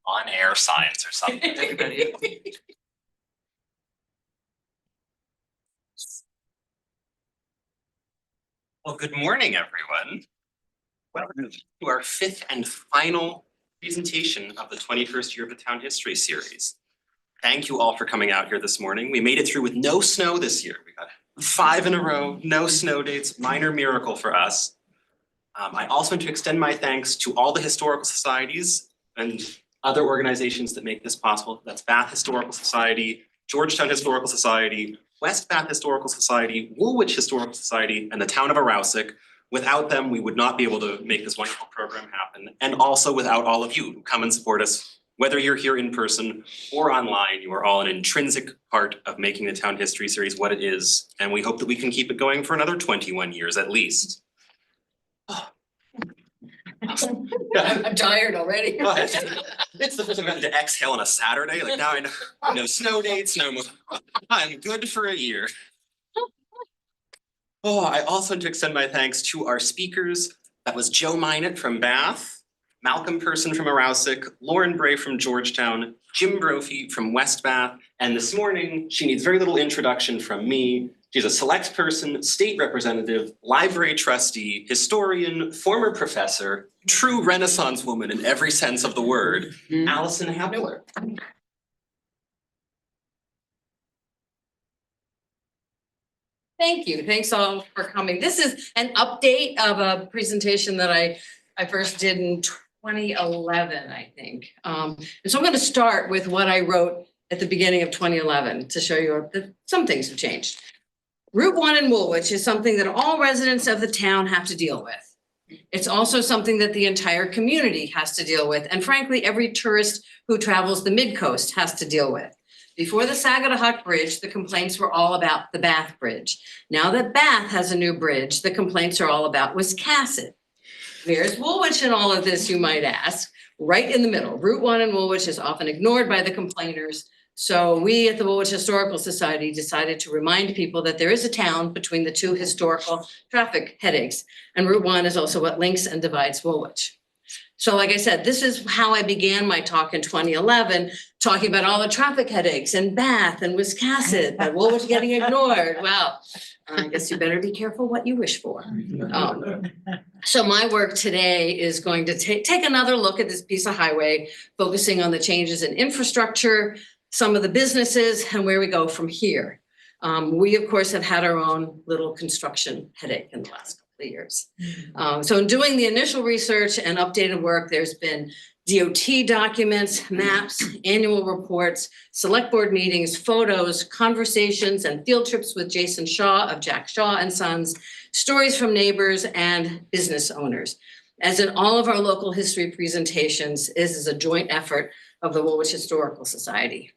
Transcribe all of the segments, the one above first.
on-air science or something. Everybody. Well, good morning, everyone. Welcome to our fifth and final presentation of the 21st Year of the Town History series. Thank you all for coming out here this morning. We made it through with no snow this year. We got 5 in a row, no snow dates, minor miracle for us. I also want to extend my thanks to all the historical societies and other organizations that make this possible. That's Bath Historical Society, Georgetown Historical Society, West Bath Historical Society, Woolwich Historical Society, and the town of Arousik. Without them, we would not be able to make this wonderful program happen. And also without all of you who come and support us. Whether you're here in person or online, you are all an intrinsic part of making the Town History series what it is. And we hope that we can keep it going for another 21 years at least. I'm tired already. It's the first time I've gotten to exhale on a Saturday. Like now I know no snow dates, no more. I'm good for a year. Oh, I also want to extend my thanks to our speakers. That was Joe Minot from Bath, Malcolm Person from Arousik, Lauren Bray from Georgetown, Jim Brophy from West Bath, and this morning she needs very little introduction from me. She's a select person, state representative, library trustee, historian, former professor, true Renaissance woman in every sense of the word, Allison Hapler. Thank you. Thanks all for coming. This is an update of a presentation that I first did in 2011, I think. And so I'm going to start with what I wrote at the beginning of 2011 to show you that some things have changed. Route 1 in Woolwich is something that all residents of the town have to deal with. It's also something that the entire community has to deal with. And frankly, every tourist who travels the mid-coast has to deal with. Before the Sagadahoc Bridge, the complaints were all about the Bath Bridge. Now that Bath has a new bridge, the complaints are all about Wiscasset. Where's Woolwich in all of this, you might ask? Right in the middle. Route 1 in Woolwich is often ignored by the complainers. So we at the Woolwich Historical Society decided to remind people that there is a town between the two historical traffic headaches. And Route 1 is also what links and divides Woolwich. So like I said, this is how I began my talk in 2011, talking about all the traffic headaches in Bath and Wiscasset, and Woolwich getting ignored. Well, I guess you better be careful what you wish for. So my work today is going to take another look at this piece of highway, focusing on the changes in infrastructure, some of the businesses, and where we go from here. We, of course, have had our own little construction headache in the last couple of years. So in doing the initial research and updated work, there's been DOT documents, maps, annual reports, select board meetings, photos, conversations, and field trips with Jason Shaw of Jack Shaw and Sons, stories from neighbors and business owners. As in all of our local history presentations, this is a joint effort of the Woolwich Historical Society.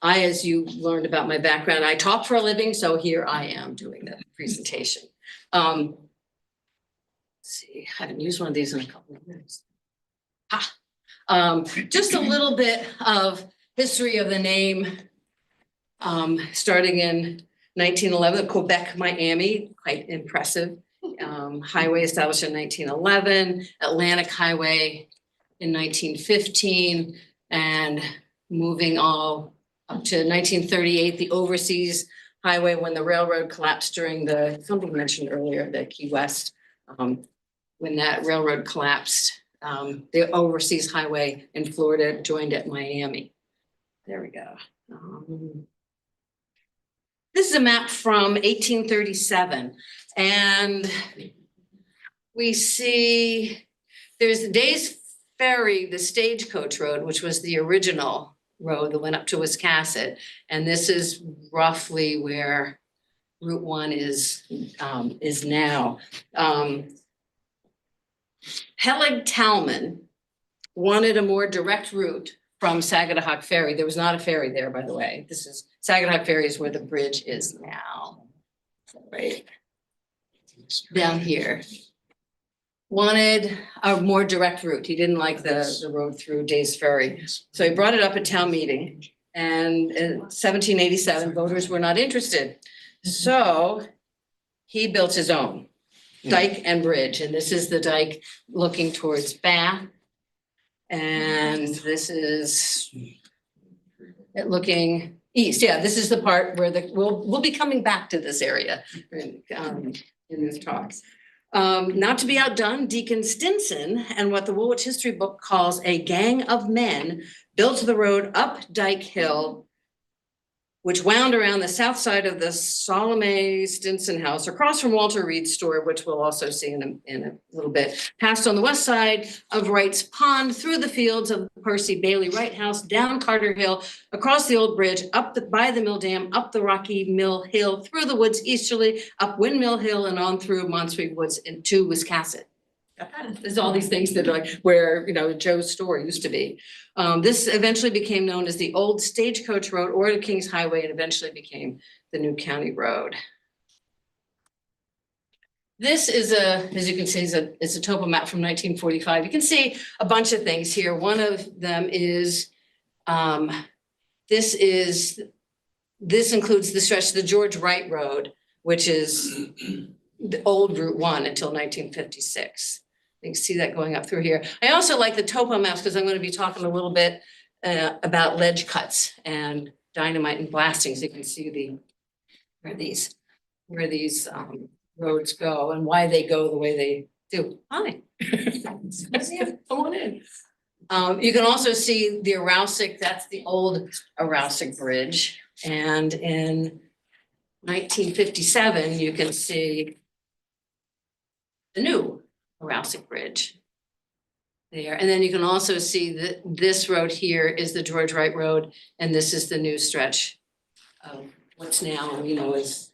As you learned about my background, I talk for a living, so here I am doing the presentation. Let's see, I haven't used one of these in a couple of years. Just a little bit of history of the name, starting in 1911, Quebec, Miami, quite impressive. Highway established in 1911, Atlantic Highway in 1915, and moving all up to 1938, the Overseas Highway when the railroad collapsed during the, something mentioned earlier, the Key West. When that railroad collapsed, the Overseas Highway in Florida joined at Miami. There we go. This is a map from 1837, and we see there's Days Ferry, the stagecoach road, which was the original road that went up to Wiscasset, and this is roughly where Route 1 is now. Helig Talman wanted a more direct route from Sagadahoc Ferry. There was not a ferry there, by the way. This is Sagadahoc Ferry is where the bridge is now, right down here. Wanted a more direct route. He didn't like the road through Days Ferry. So he brought it up at town meeting, and in 1787, voters were not interested. So he built his own dike and bridge. And this is the dike looking towards Bath. And this is it looking east. Yeah, this is the part where we'll be coming back to this area in this talk. Not to be outdone, Deacon Stinson and what the Woolwich history book calls a gang of men built the road up Dyke Hill, which wound around the south side of the Salome Stinson house, across from Walter Reed's store, which we'll also see in a little bit, passed on the west side of Wright's Pond, through the fields of the Percy Bailey Wright House, down Carter Hill, across the old bridge, by the mill dam, up the Rocky Mill Hill, through the woods easterly, up Windmill Hill, and on through Montsbury Woods into Wiscasset. There's all these things that are where, Joe's store used to be. This eventually became known as the Old Stagecoach Road or the King's Highway, and eventually became the new county road. This is as you can see, it's a topo map from 1945. You can see a bunch of things here. One of them is, this includes the stretch of the George Wright Road, which is the old Route 1 until 1956. You can see that going up through here. I also like the topo maps because I'm going to be talking a little bit about ledge cuts and dynamite and blasting. So you can see where these roads go and why they go the way they do. Hi. Come on in. You can also see the Arousic, that's the old Arousic Bridge. And in 1957, you can see the new Arousic Bridge there. And then you can also see that this road here is the George Wright Road, and this is the new stretch of what's now,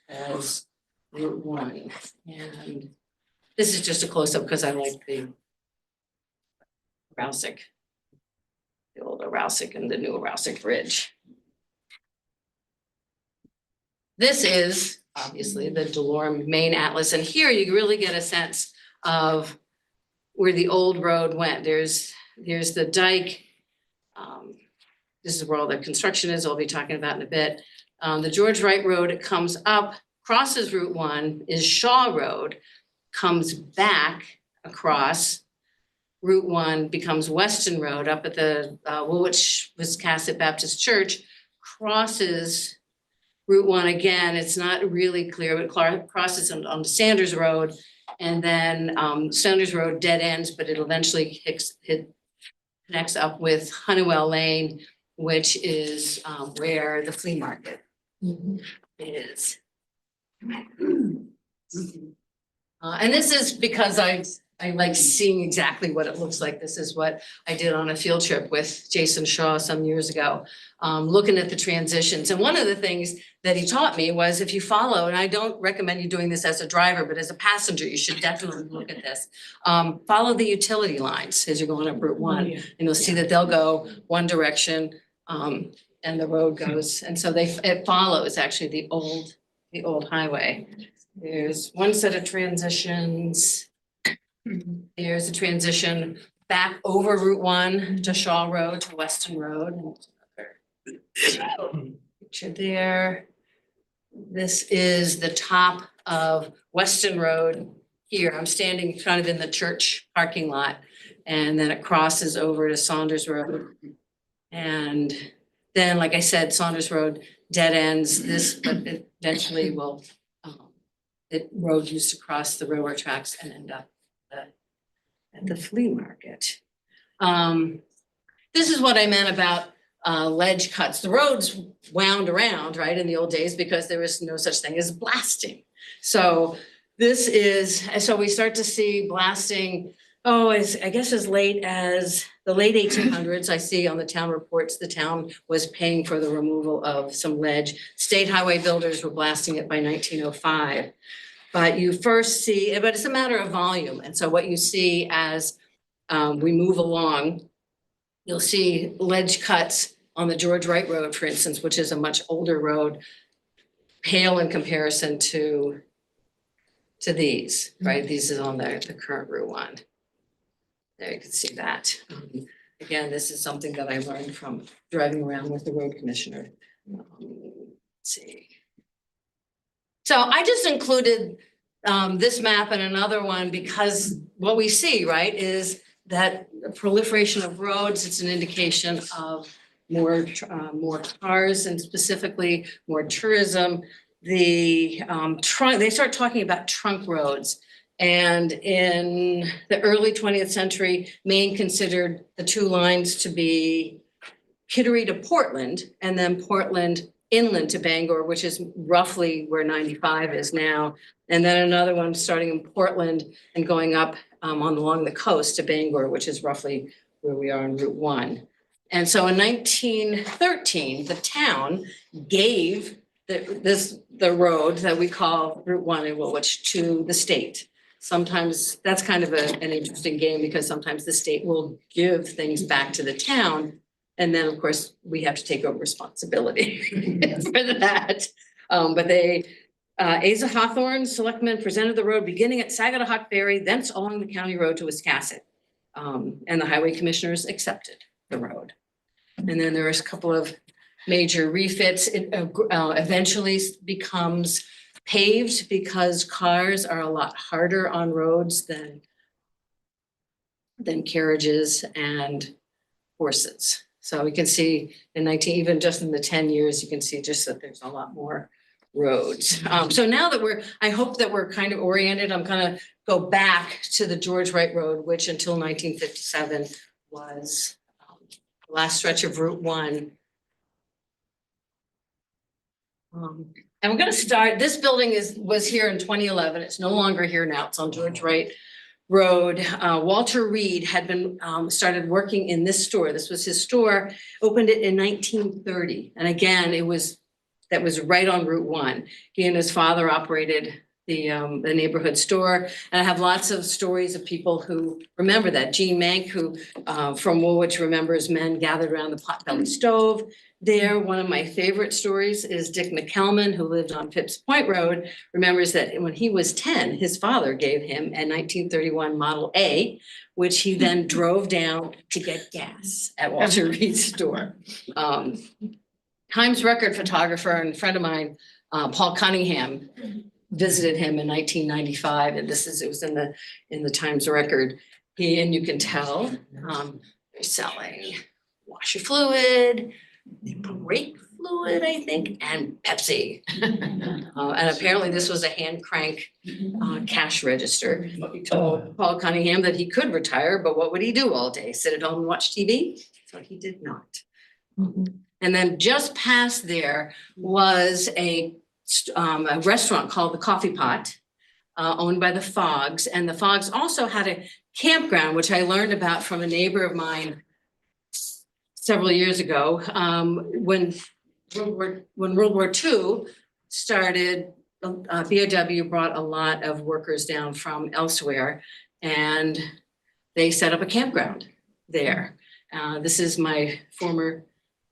as Route 1. And this is just a close-up because I like the Arousic, the old Arousic and the new Arousic Bridge. This is obviously the DeLorme main atlas, and here you really get a sense of where the old road went. There's the dike. This is where all the construction is. I'll be talking about in a bit. The George Wright Road, it comes up, crosses Route 1, is Shaw Road, comes back across Route 1, becomes Weston Road up at the Woolwich Wiscasset Baptist Church, crosses Route 1 again. It's not really clear, but crosses on the Sanders Road. And then Sanders Road dead ends, but it eventually connects up with Honeywell Lane, which is where the flea market is. And this is because I like seeing exactly what it looks like. This is what I did on a field trip with Jason Shaw some years ago, looking at the transitions. And one of the things that he taught me was if you follow, and I don't recommend you doing this as a driver, but as a passenger, you should definitely look at this. Follow the utility lines as you're going up Route 1, and you'll see that they'll go one direction and the road goes. And so it follows actually the old highway. There's one set of transitions. There's a transition back over Route 1 to Shaw Road to Weston Road. Picture there. This is the top of Weston Road here. I'm standing kind of in the church parking lot, and then it crosses over to Saunders Road. And then, like I said, Saunders Road dead ends. This, but it eventually will, the road used to cross the railroad tracks and end up at the flea market. This is what I meant about ledge cuts. The roads wound around, right, in the old days because there was no such thing as blasting. So we start to see blasting, I guess as late as the late 1800s. I see on the town reports, the town was paying for the removal of some ledge. State highway builders were blasting it by 1905. But you first see, but it's a matter of volume. And so what you see as we move along, you'll see ledge cuts on the George Wright Road, for instance, which is a much older road, pale in comparison to these, right? These is on the current Route 1. There you can see that. Again, this is something that I learned from driving around with the road commissioner. Let's see. So I just included this map and another one because what we see, right, is that proliferation of roads, it's an indication of more cars and specifically more tourism. They start talking about trunk roads. And in the early 20th century, Maine considered the two lines to be Kittery to Portland, and then Portland inland to Bangor, which is roughly where 95 is now. And then another one starting in Portland and going up along the coast to Bangor, which is roughly where we are on Route 1. And so in 1913, the town gave the road that we call Route 1 in Woolwich to the state. Sometimes that's kind of an interesting game because sometimes the state will give things back to the town. And then, of course, we have to take over responsibility for that. But Asa Hawthorne, selectmen, presented the road beginning at Sagadahoc Ferry, thence along the county road to Wiscasset. And the highway commissioners accepted the road. And then there's a couple of major refits. It eventually becomes paved because cars are a lot harder on roads than carriages and horses. So we can see in even just in the 10 years, you can see just that there's a lot more roads. So now that I hope that we're kind of oriented, I'm gonna go back to the George Wright Road, which until 1957 was the last stretch of Route 1. And we're gonna start, this building was here in 2011. It's no longer here now. It's on George Wright Road. Walter Reed had been started working in this store. This was his store, opened it in 1930. And again, that was right on Route 1. He and his father operated the neighborhood store. And I have lots of stories of people who remember that. Jean Mank, who from Woolwich remembers men gathered around the potbelly stove there. One of my favorite stories is Dick McKelman, who lived on Phipps Point Road, remembers that when he was 10, his father gave him a 1931 Model A, which he then drove down to get gas at Walter Reed's store. Times record photographer and friend of mine, Paul Cunningham, visited him in 1995, and it was in the Times record. And you can tell they're selling washer fluid, brake fluid, I think, and Pepsi. And apparently this was a hand crank cash register. He told Paul Cunningham that he could retire, but what would he do all day? Sit at home and watch TV? So he did not. And then just past there was a restaurant called the Coffee Pot, owned by the Foggs. And the Foggs also had a campground, which I learned about from a neighbor of mine several years ago. When World War II started, BOW brought a lot of workers down from elsewhere, and they set up a campground there. This is my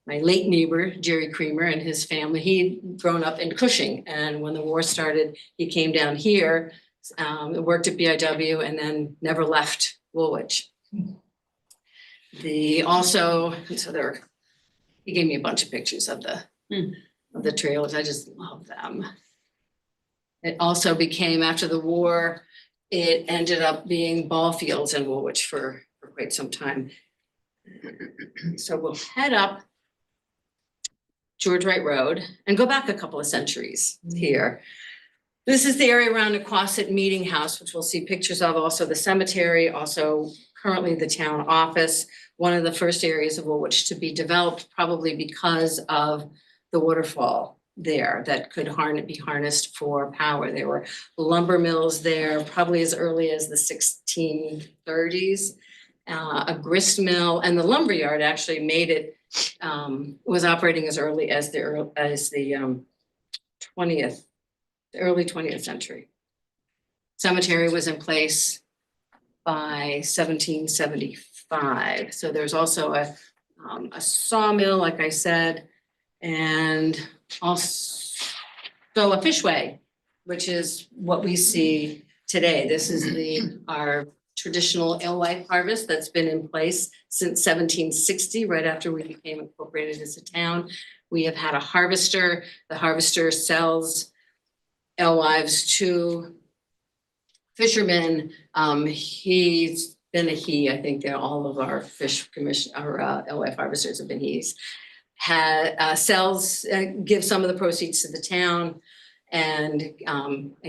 late neighbor, Jerry Creamer, and his family. He'd grown up in Cushing, and when the war started, he came down here, worked at BIW, and then never left Woolwich. He gave me a bunch of pictures of the trailers. I just love them. It also became, after the war, it ended up being ball fields in Woolwich for quite some time. So we'll head up George Wright Road and go back a couple of centuries here. This is the area around Aquasit Meeting House, which we'll see pictures of, also the cemetery, also currently the town office, one of the first areas of Woolwich to be developed, probably because of the waterfall there that could be harnessed for power. There were lumber mills there, probably as early as the 1630s, a grist mill, and the lumberyard actually made it, was operating as early as the early 20th century. Cemetery was in place by 1775. So there's also a sawmill, like I said, and also a fishway, which is what we see today. This is our traditional alewife harvest that's been in place since 1760, right after we became incorporated as a town. We have had a harvester. The harvester sells alewives to fishermen. He's been a he. I think they're all of our fish commission, our LF harvesters have been he's. Sells, gives some of the proceeds to the town and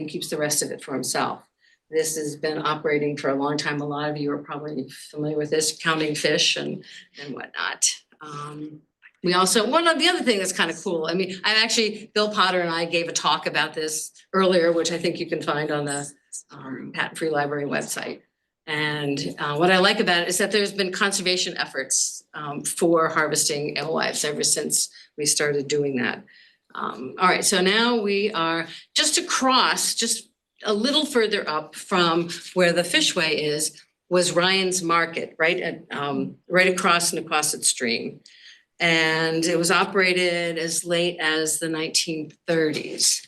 keeps the rest of it for himself. This has been operating for a long time. A lot of you are probably familiar with this, counting fish and whatnot. We also, one of the other thing that's kind of cool, I mean, Bill Potter and I gave a talk about this earlier, which I think you can find on the Patent Free Library website. And what I like about it is that there's been conservation efforts for harvesting alewives ever since we started doing that. All right, so now we are just across, just a little further up from where the Fishway is, was Ryan's Market, right across Nequasset Stream. And it was operated as late as the 1930s.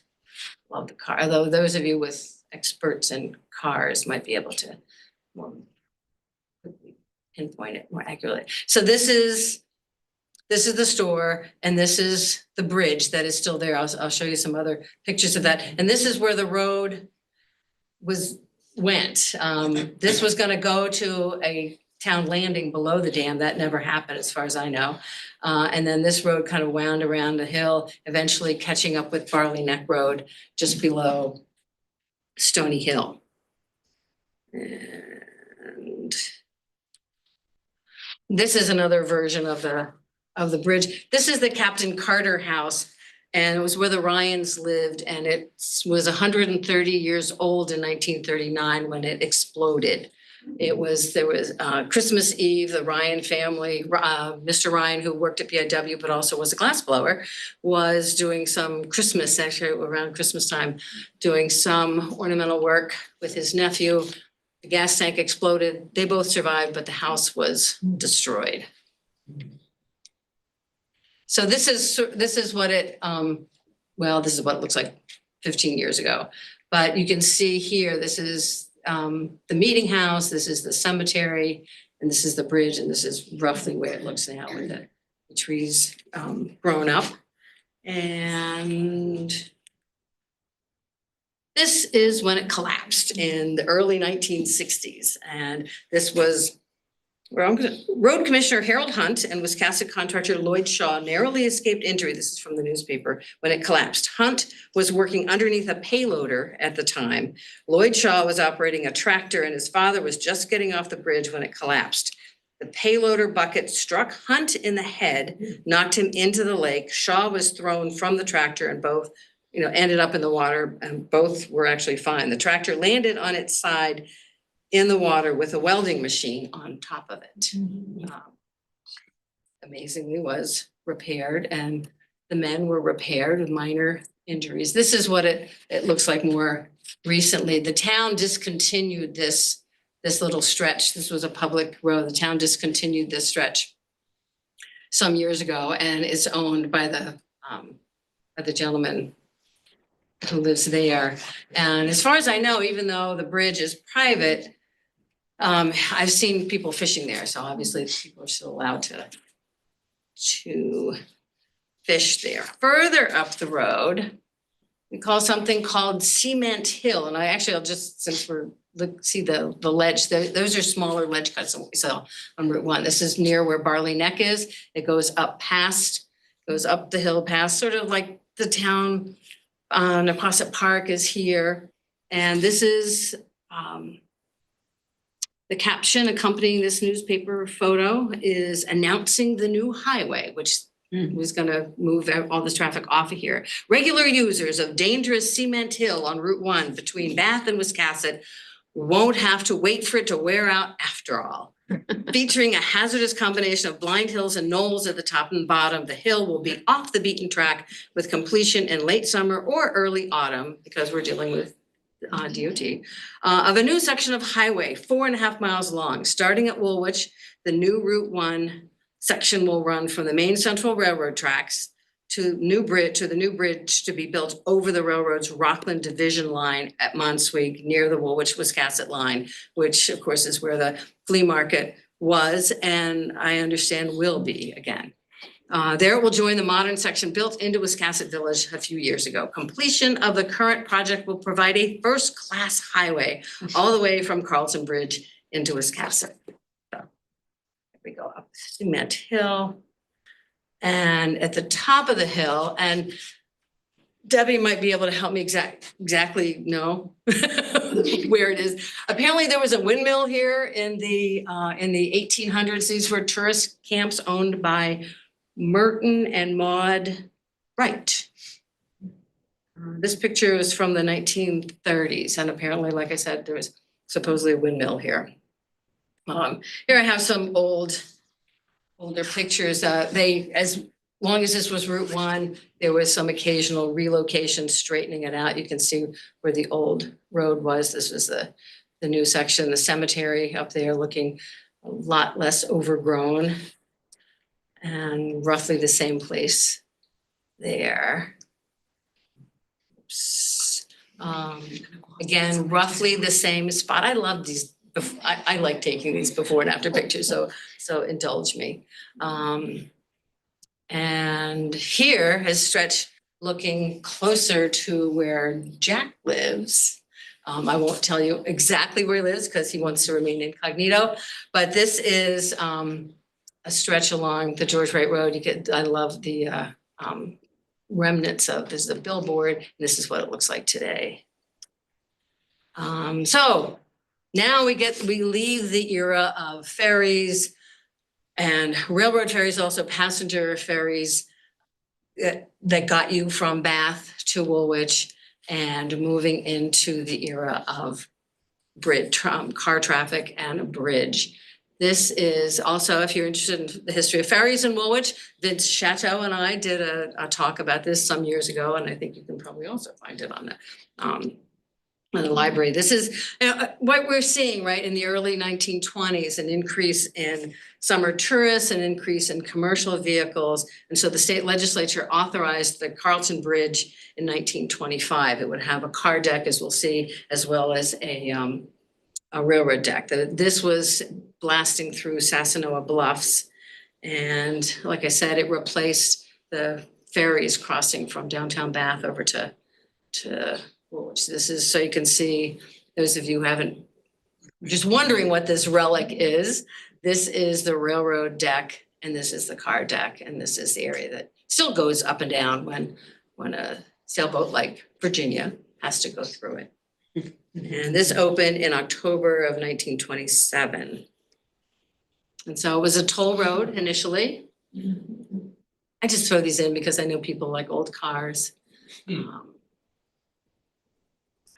Love the car, although those of you with experts in cars might be able to pinpoint it more accurately. So this is the store, and this is the bridge that is still there. I'll show you some other pictures of that. And this is where the road went. This was going to go to a town landing below the dam. That never happened as far as I know. And then this road kind of wound around the hill, eventually catching up with Barley Neck Road just below Stony Hill. And this is another version of the bridge. This is the Captain Carter house, and it was where the Ryans lived, and it was 130 years old in 1939 when it exploded. There was Christmas Eve, the Ryan family, Mr. Ryan, who worked at PIW but also was a glassblower, was doing some Christmas, actually around Christmas time, doing some ornamental work with his nephew. The gas tank exploded. They both survived, but the house was destroyed. So this is what it, this is what it looks like 15 years ago. But you can see here, this is the meeting house, this is the cemetery, and this is the bridge, and this is roughly where it looks now with the trees grown up. And this is when it collapsed in the early 1960s. And this was Road Commissioner Harold Hunt and Wiscasset contractor Lloyd Shaw narrowly escaped injury. This is from the newspaper when it collapsed. Hunt was working underneath a payloader at the time. Lloyd Shaw was operating a tractor, and his father was just getting off the bridge when it collapsed. The payloader bucket struck Hunt in the head, knocked him into the lake. Shaw was thrown from the tractor, and both ended up in the water, and both were actually fine. The tractor landed on its side in the water with a welding machine on top of it. Amazingly was repaired, and the men were repaired with minor injuries. This is what it looks like more recently. The town discontinued this little stretch. This was a public road. The town discontinued this stretch some years ago, and it's owned by the gentleman who lives there. And as far as I know, even though the bridge is private, I've seen people fishing there, so obviously people are still allowed to fish there. Further up the road, we call something called Cement Hill, and I'll just, since see the ledge, those are smaller ledge cuts than what we saw on Route 1. This is near where Barley Neck is. It goes up the hill past, sort of like the town. Nequasset Park is here, and this is the caption accompanying this newspaper photo is announcing the new highway, which was going to move all this traffic off of here. Regular users of dangerous Cement Hill on Route 1 between Bath and Wiscasset won't have to wait for it to wear out after all. Featuring a hazardous combination of blind hills and knolls at the top and bottom, the hill will be off the beaten track with completion in late summer or early autumn, because we're dealing with DOT, of a new section of highway 4.5 miles long. Starting at Woolwich, the new Route 1 section will run from the main Central Railroad tracks to the new bridge to be built over the railroad's Rockland Division line at Monswig near the Woolwich-Wiscasset line, which of course is where the flea market was, and I understand will be again. There it will join the modern section built into Wiscasset Village a few years ago. Completion of the current project will provide a first-class highway all the way from Carlton Bridge into Wiscasset. So here we go up Cement Hill. And at the top of the hill, and Debbie might be able to help me exactly know where it is. Apparently there was a windmill here in the 1800s. These were tourist camps owned by Merton and Maud Wright. This picture is from the 1930s, and apparently, like I said, there was supposedly a windmill here. Here I have some older pictures. As long as this was Route 1, there was some occasional relocation, straightening it out. You can see where the old road was. This was the new section, the cemetery up there looking a lot less overgrown, and roughly the same place there. Again, roughly the same spot. I love these. I like taking these before and after pictures, so indulge me. And here is Stretch looking closer to where Jack lives. I won't tell you exactly where he lives because he wants to remain incognito, but this is a stretch along the George Wright Road. I love the remnants of, this is a billboard. This is what it looks like today. So now we leave the era of ferries and railroad ferries, also passenger ferries that got you from Bath to Woolwich, and moving into the era of car traffic and a bridge. This is also, if you're interested in the history of ferries in Woolwich, Vince Chateau and I did a talk about this some years ago, and I think you can probably also find it on the library. This is what we're seeing, right, in the early 1920s, an increase in summer tourists, an increase in commercial vehicles. And so the state legislature authorized the Carlton Bridge in 1925. It would have a car deck, as we'll see, as well as a railroad deck. This was blasting through Sasanoa Bluffs. And like I said, it replaced the ferries crossing from downtown Bath over to Woolwich. This is, so you can see, those of you who haven't, just wondering what this relic is, this is the railroad deck, and this is the car deck, and this is the area that still goes up and down when a sailboat like Virginia has to go through it. And this opened in October of 1927. And so it was a toll road initially. I just throw these in because I know people like old cars.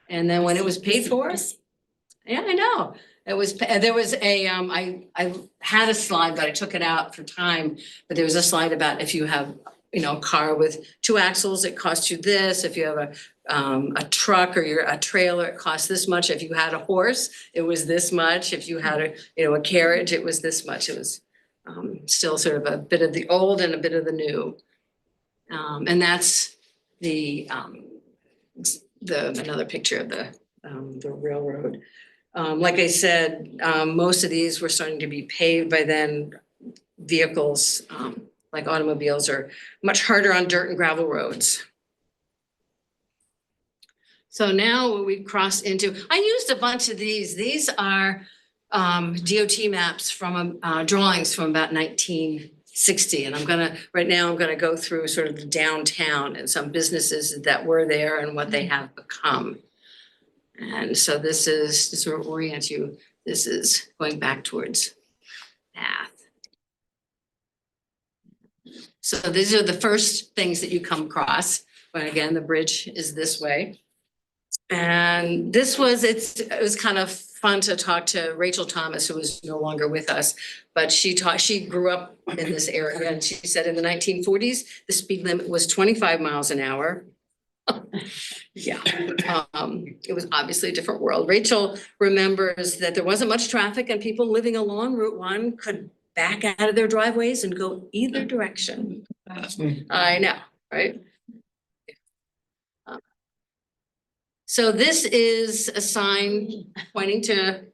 And then when it was paid for, yeah, I know. It was, there was a, I had a slide, but I took it out for time. But there was a slide about if you have, a car with 2 axles, it costs you this. If you have a truck or a trailer, it costs this much. If you had a horse, it was this much. If you had a carriage, it was this much. It was still sort of a bit of the old and a bit of the new. And that's another picture of the railroad. Like I said, most of these were starting to be paved by then. Vehicles like automobiles are much harder on dirt and gravel roads. So now we cross into, I used a bunch of these. These are DOT maps from drawings from about 1960. And right now I'm gonna go through sort of the downtown and some businesses that were there and what they have become. And so this is, to sort of orient you, this is going back towards Bath. So these are the first things that you come across. But again, the bridge is this way. And this was, it was kind of fun to talk to Rachel Thomas, who is no longer with us, but she grew up in this area, and she said in the 1940s, the speed limit was 25 miles an hour. Yeah, it was obviously a different world. Rachel remembers that there wasn't much traffic and people living along Route 1 could back out of their driveways and go either direction. I know, right? So this is a sign pointing to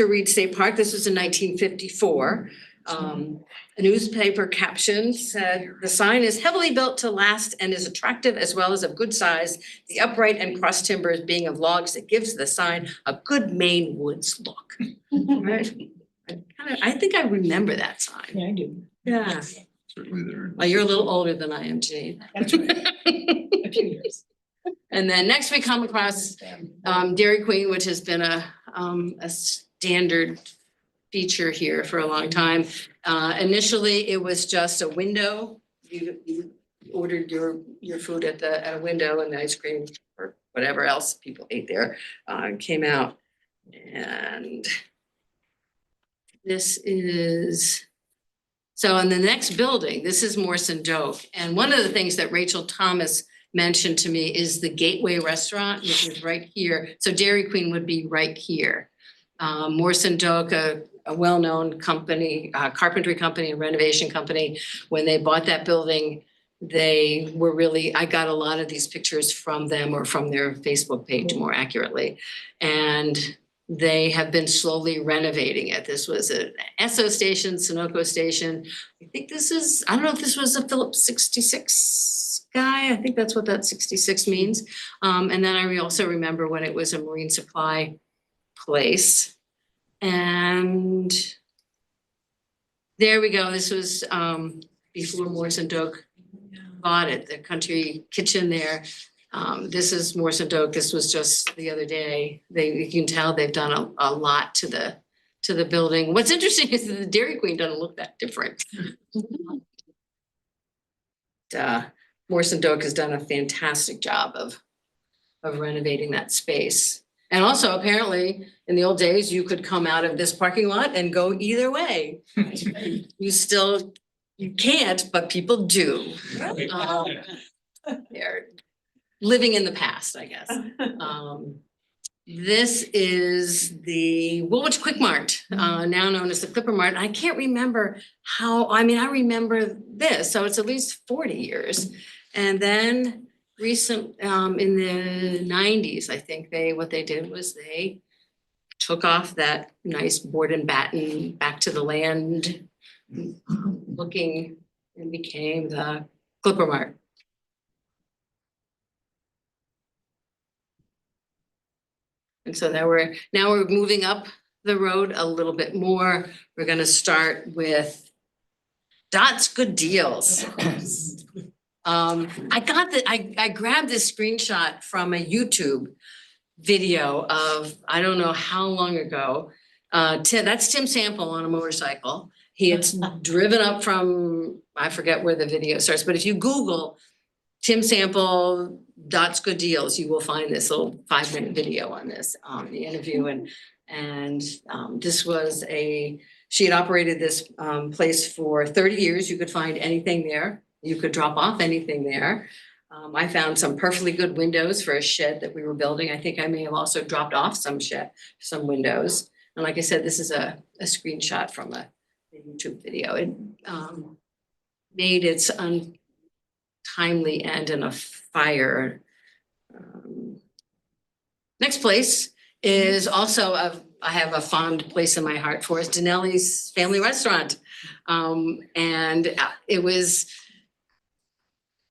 Reed State Park. This was in 1954. A newspaper caption said, "The sign is heavily built to last and is attractive as well as of good size. The upright and cross timbers being of logs that gives the sign a good Maine woods look." Right? I think I remember that sign. Yeah, I do. Yeah. Certainly there. Well, you're a little older than I am, Janine. That's right. A few years. And then next we come across Dairy Queen, which has been a standard feature here for a long time. Initially, it was just a window. You ordered your food at a window, and the ice cream or whatever else people ate there came out. And this is, so in the next building, this is Morse & Doak. And one of the things that Rachel Thomas mentioned to me is the Gateway Restaurant, which is right here. So Dairy Queen would be right here. Morse & Doak, a well-known company, carpentry company and renovation company. When they bought that building, they were really, I got a lot of these pictures from them or from their Facebook page more accurately. And they have been slowly renovating it. This was an Esso station, Sunoco station. I think this is, I don't know if this was a Phillips 66 guy. I think that's what that 66 means. And then I also remember when it was a marine supply place. And there we go. This was before Morse & Doak bought it, the country kitchen there. This is Morse & Doak. This was just the other day. You can tell they've done a lot to the building. What's interesting is that the Dairy Queen doesn't look that different. Morse & Doak has done a fantastic job of renovating that space. And also apparently in the old days, you could come out of this parking lot and go either way. You can't, but people do. They're living in the past, I guess. This is the Woolwich Quick Mart, now known as the Clipper Mart. I can't remember how, I remember this, so it's at least 40 years. And then in the 90s, I think what they did was they took off that nice board and batten back to the land looking and became the Clipper Mart. And so now we're moving up the road a little bit more. We're gonna start with Dot's Good Deals. I grabbed this screenshot from a YouTube video of, I don't know how long ago. That's Tim Sample on a motorcycle. He had driven up from, I forget where the video starts, but if you Google Tim Sample, Dot's Good Deals, you will find this little 5-minute video on this, the interview. And this was she had operated this place for 30 years. You could find anything there. You could drop off anything there. I found some perfectly good windows for a shed that we were building. I think I may have also dropped off some windows. And like I said, this is a screenshot from a YouTube video. It made its untimely end in a fire. Next place is also I have a fond place in my heart for, is Dinelli's Family Restaurant. And it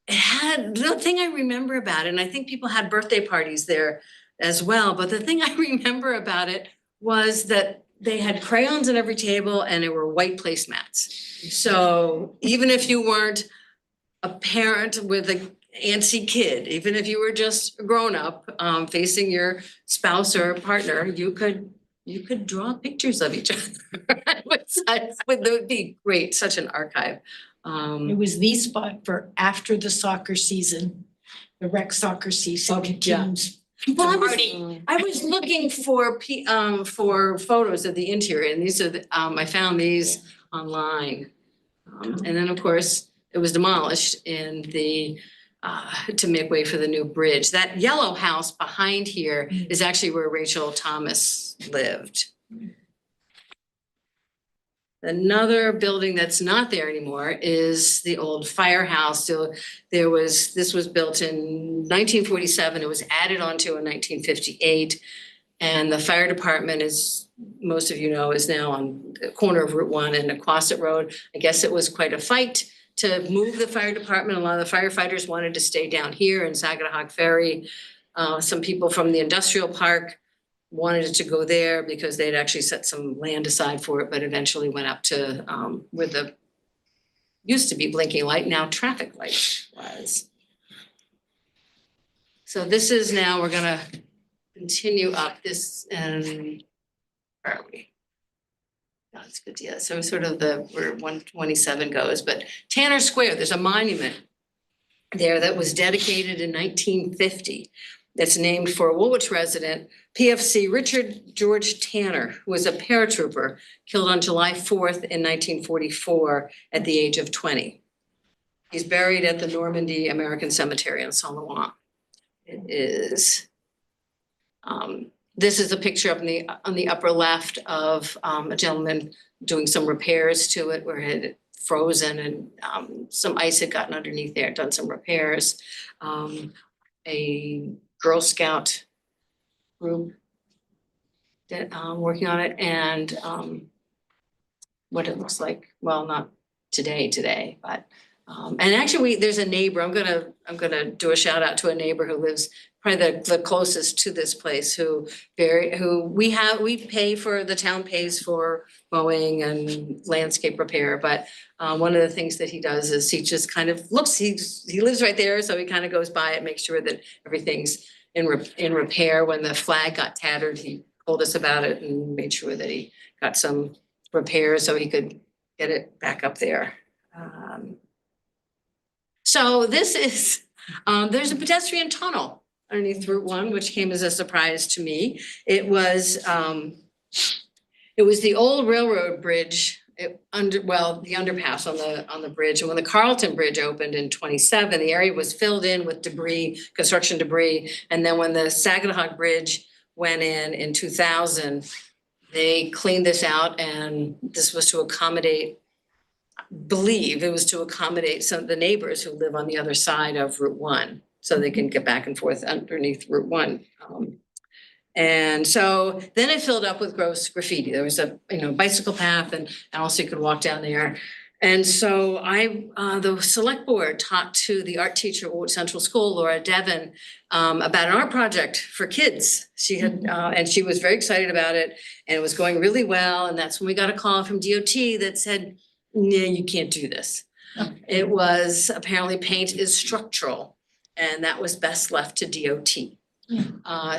had, the thing I remember about it, and I think people had birthday parties there as well, but the thing I remember about it was that they had crayons at every table and there were white placemats. So even if you weren't a parent with an antsy kid, even if you were just a grown-up facing your spouse or partner, you could draw pictures of each other. It would be great, such an archive. It was the spot for after the soccer season, the rec soccer season. Yeah. Well, I was looking for photos of the interior, and these are I found these online. And then of course it was demolished in to make way for the new bridge. That yellow house behind here is actually where Rachel Thomas lived. Another building that's not there anymore is the old firehouse. So this was built in 1947. It was added onto in 1958. And the fire department, is, most of you know, is now on the corner of Route 1 and Aquasset Road. I guess it was quite a fight to move the fire department. A lot of the firefighters wanted to stay down here in Saginaw Ferry. Some people from the industrial park wanted it to go there because they'd actually set some land aside for it, but eventually went up to where the used to be blinking light, now traffic light was. So this is now, we're gonna continue up this, and where are we? That's good, yeah, so sort of where 127 goes, but Tanner Square, there's a monument there that was dedicated in 1950. That's named for a Woolwich resident, PFC Richard George Tanner, who was a paratrooper killed on July 4th in 1944 at the age of 20. He's buried at the Normandy American Cemetery in Saint Laurent. It is, this is a picture up on the upper left of a gentleman doing some repairs to it where it had frozen and some ice had gotten underneath there, done some repairs. A Girl Scout group that working on it, and what it looks like, well, not today, but and actually there's a neighbor, I'm gonna do a shout out to a neighbor who lives probably the closest to this place, who we pay for, the town pays for mowing and landscape repair, but one of the things that he does is he just kind of looks, he lives right there, so he kind of goes by it, makes sure that everything's in repair. When the flag got tattered, he told us about it and made sure that he got some repairs so he could get it back up there. So this is, there's a pedestrian tunnel underneath Route 1, which came as a surprise to me. It was the old railroad bridge, the underpass on the bridge. And when the Carleton Bridge opened in 27, the area was filled in with debris, construction debris. And then when the Saginaw Bridge went in 2000, they cleaned this out, and this was to accommodate, believe it was to accommodate some of the neighbors who live on the other side of Route 1, so they can get back and forth underneath Route 1. And so then it filled up with gross graffiti. There was a bicycle path, and also you could walk down there. And so the select board talked to the art teacher at Woolwich Central School, Laura Devon, about an art project for kids. She had, and she was very excited about it, and it was going really well. And that's when we got a call from DOT that said, "No, you can't do this." It was apparently paint is structural, and that was best left to DOT.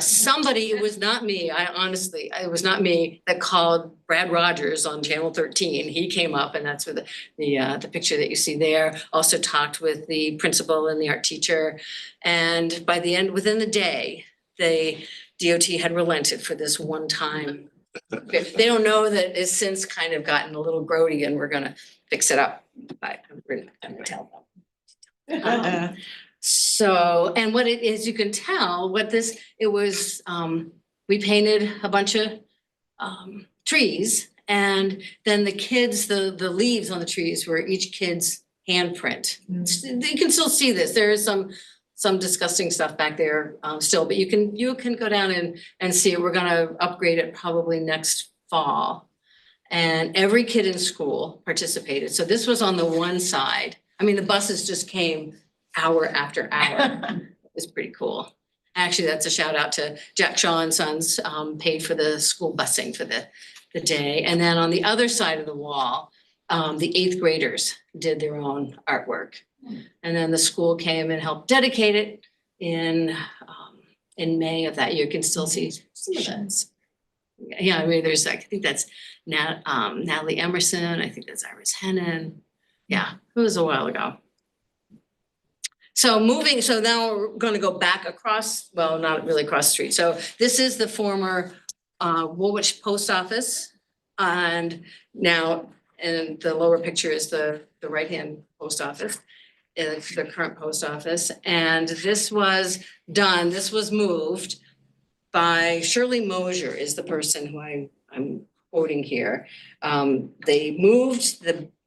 Somebody, it was not me, it was not me, that called Brad Rogers on Channel 13. He came up, and that's where the picture that you see there. Also talked with the principal and the art teacher. And by the end, within the day, DOT had relented for this one time. They don't know that it's since kind of gotten a little grody, and we're gonna fix it up. But I'm gonna tell them. So, and what it is, you can tell it was, we painted a bunch of trees, and then the kids, the leaves on the trees were each kid's handprint. You can still see this. There is some disgusting stuff back there still, but you can go down and see it. We're gonna upgrade it probably next fall. And every kid in school participated. So this was on the one side. I mean, the buses just came hour after hour. It was pretty cool. Actually, that's a shout out to Jack Shaw and Sons, paid for the school busing for the day. And then on the other side of the wall, the 8th graders did their own artwork. And then the school came and helped dedicate it in May of that year. You can still see some of that. Yeah, I mean, there's I think that's Natalie Emerson. I think that's Iris Hennon. Yeah, it was a while ago. So now we're going to go back across, well, not really across the street. So this is the former Woolwich Post Office. And now, and the lower picture is the right-hand post office, the current post office. And this was moved by Shirley Mosier, is the person who I'm quoting here. They moved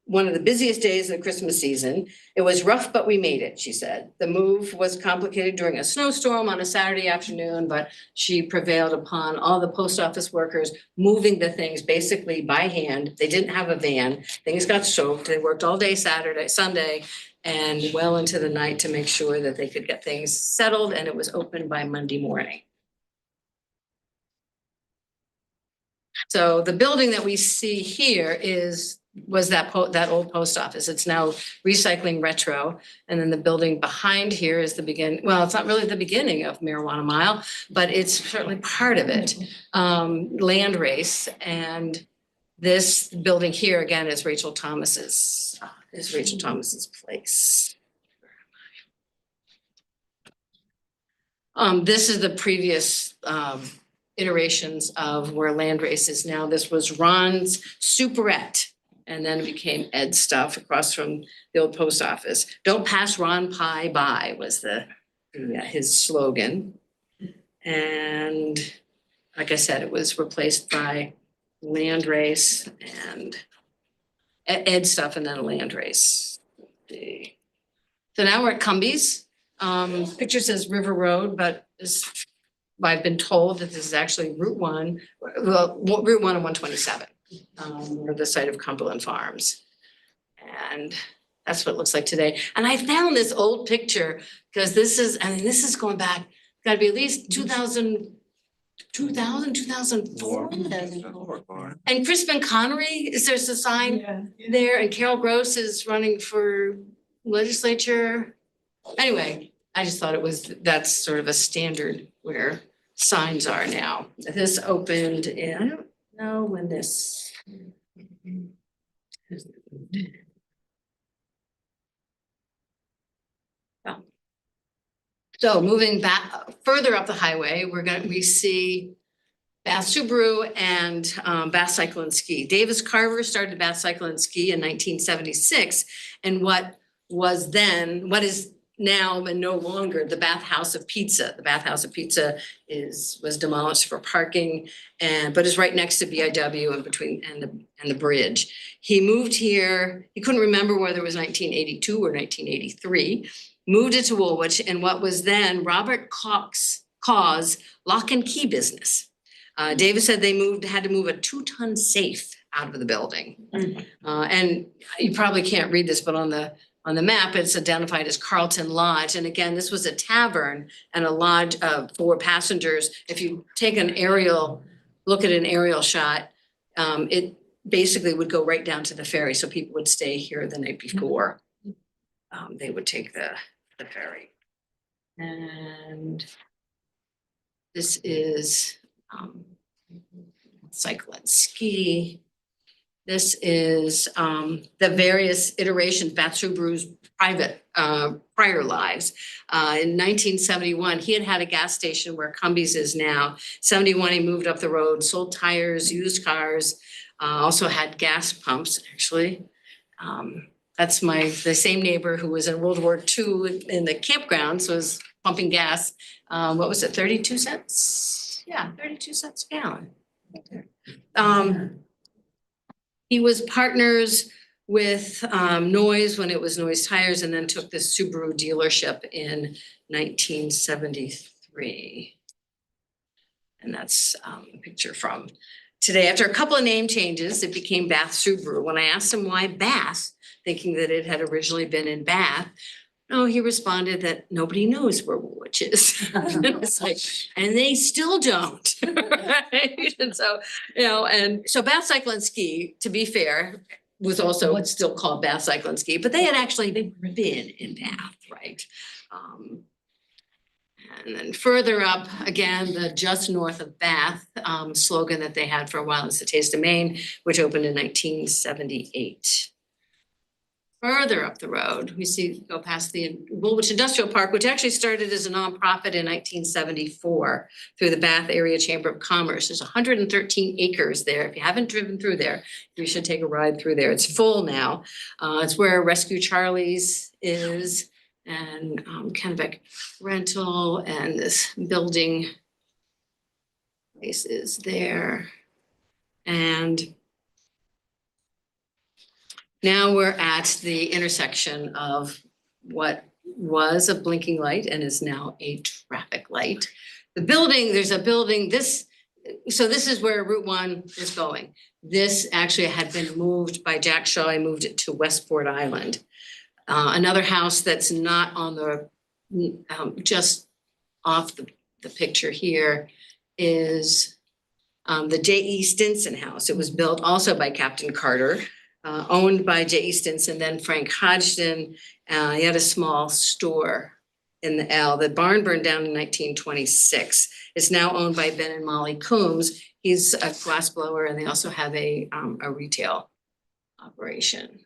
one of the busiest days of the Christmas season. It was rough, but we made it, she said. The move was complicated during a snowstorm on a Saturday afternoon, but she prevailed upon all the post office workers moving the things basically by hand. They didn't have a van. Things got soaked. They worked all day Saturday, Sunday, and well into the night to make sure that they could get things settled, and it was open by Monday morning. So the building that we see here was that old post office. It's now Recycling Retro. And then the building behind here is well, it's not really the beginning of Marijuana Mile, but it's certainly part of it. Land Race. And this building here again is Rachel Thomas's place. This is the previous iterations of where Land Race is now. This was Ron's Superette, and then it became Ed's stuff across from the old post office. Don't pass Ron Pie by was his slogan. And like I said, it was replaced by Land Race and Ed stuff and then Land Race. So now we're at Cumbies. Picture says River Road, but I've been told that this is actually Route 1 and 127, or the site of Cumberland Farms. And that's what it looks like today. And I found this old picture because this is going back, gotta be at least 2004. And Crispin Connery, there's a sign there, and Carol Gross is running for legislature. Anyway, I just thought that's sort of a standard where signs are now. This opened in, I don't know when this. Oh. So moving back further up the highway, we see Bath Subaru and Bath Cycle and Ski. Davis Carver started Bath Cycle and Ski in 1976, and what is now and no longer the Bath House of Pizza. The Bath House of Pizza was demolished for parking, but is right next to BIW and the bridge. He moved here. He couldn't remember whether it was 1982 or 1983. Moved it to Woolwich and what was then Robert Caw's lock and key business. Davis said they had to move a 2-ton safe out of the building. And you probably can't read this, but on the map, it's identified as Carlton Lodge. And again, this was a tavern and a lodge for passengers. If you look at an aerial shot, it basically would go right down to the ferry. So people would stay here the night before. They would take the ferry. And this is Cycle and Ski. This is the various iterations, Bath Subaru's prior lives. In 1971, he had a gas station where Cumbies is now. 71, he moved up the road, sold tires, used cars, also had gas pumps, actually. That's the same neighbor who was in World War II in the campgrounds was pumping gas. What was it, 32 cents? Yeah, 32 cents a gallon. He was partners with Noise when it was Noise Tires, and then took the Subaru dealership in 1973. And that's a picture from today. After a couple of name changes, it became Bath Subaru. When I asked him why Bath, thinking that it had originally been in Bath, no, he responded that nobody knows where Woolwich is. It's like, and they still don't. Right? And so, so Bath Cycle and Ski, to be fair, was also still called Bath Cycle and Ski, but they had actually been in Bath, right? And then further up, again, the just north of Bath slogan that they had for a while is the Taste of Maine, which opened in 1978. Further up the road, we go past the Woolwich Industrial Park, which actually started as a nonprofit in 1974 through the Bath Area Chamber of Commerce. There's 113 acres there. If you haven't driven through there, you should take a ride through there. It's full now. It's where Rescue Charlie's is, and Kennebec Rental, and this building place is there. And Now we're at the intersection of what was a blinking light and is now a traffic light. The building, there's a building, so this is where Route 1 is going. This actually had been moved by Jack Shaw. I moved it to Westport Island. Another house that's not on the, just off the picture here is the J.E. Stinson House. It was built also by Captain Carter, owned by J.E. Stinson, then Frank Hodgson. He had a small store in the L. The barn burned down in 1926. It's now owned by Ben and Molly Coombs. He's a glass blower, and they also have a retail operation.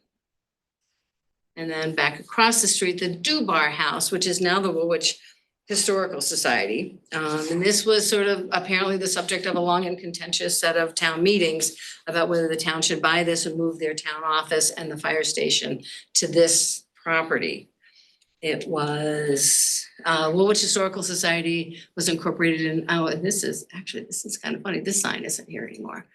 And then back across the street, the Dubar House, which is now the Woolwich Historical Society. And this was sort of apparently the subject of a long and contentious set of town meetings about whether the town should buy this and move their town office and the fire station to this property. It was, Woolwich Historical Society was incorporated in, and this is kind of funny. This sign isn't here anymore.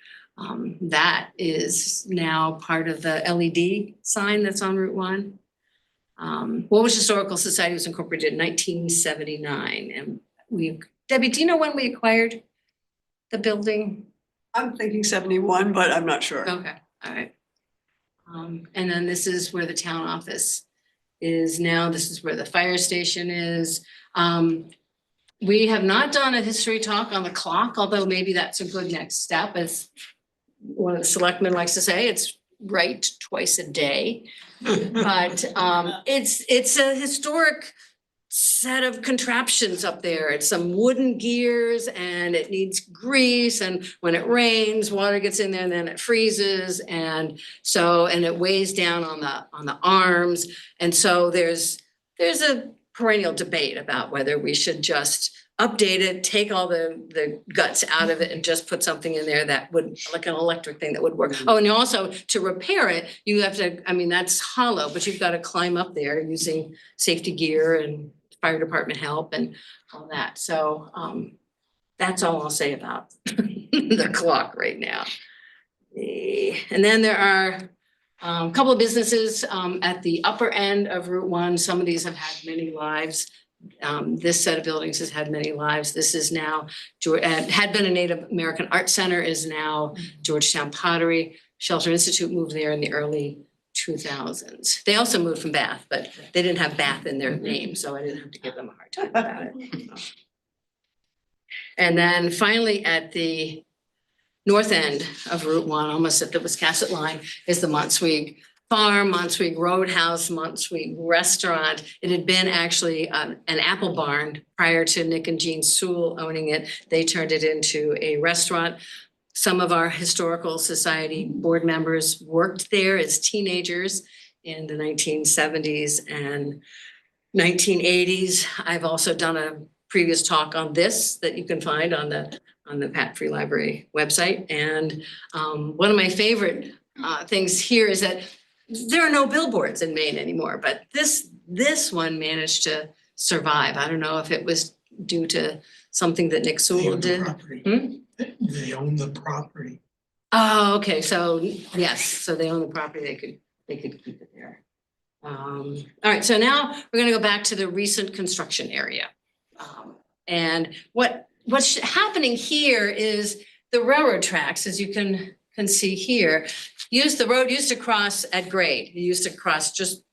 That is now part of the LED sign that's on Route 1. Woolwich Historical Society was incorporated in 1979. And Debbie, do you know when we acquired the building? I'm thinking 71, but I'm not sure. Okay, all right. And then this is where the town office is now. This is where the fire station is. We have not done a history talk on the clock, although maybe that's a good next step. As one of the selectmen likes to say, it's right twice a day. But it's a historic set of contraptions up there. It's some wooden gears and it needs grease, and when it rains, water gets in there and then it freezes, and it weighs down on the arms. And so there's a perennial debate about whether we should just update it, take all the guts out of it and just put something in there that would, like an electric thing that would work. Oh, and also to repair it, you have to, I mean, that's hollow, but you've got to climb up there using safety gear and fire department help and all that. So that's all I'll say about the clock right now. And then there are a couple of businesses at the upper end of Route 1. Some of these have had many lives. This set of buildings has had many lives. This is now, had been a Native American Art Center, is now Georgetown Pottery. Shelter Institute moved there in the early 2000s. They also moved from Bath, but they didn't have Bath in their name, so I didn't have to give them a hard time about it. And then finally at the north end of Route 1, almost at the Wiscasset line, is the Montswig Farm, Montswig Roadhouse, Montswig Restaurant. It had been actually an apple barn prior to Nick and Jean Sewell owning it. They turned it into a restaurant. Some of our historical society board members worked there as teenagers in the 1970s and 1980s. I've also done a previous talk on this that you can find on the Pat Free Library website. And one of my favorite things here is that there are no billboards in Maine anymore, but this one managed to survive. I don't know if it was due to something that Nick Sewell did. They own the property. Oh, okay, so yes, so they own the property, they could keep it there. All right, so now we're gonna go back to the recent construction area. And what's happening here is the railroad tracks, as you can see here, the road used to cross at grade. It used to cross just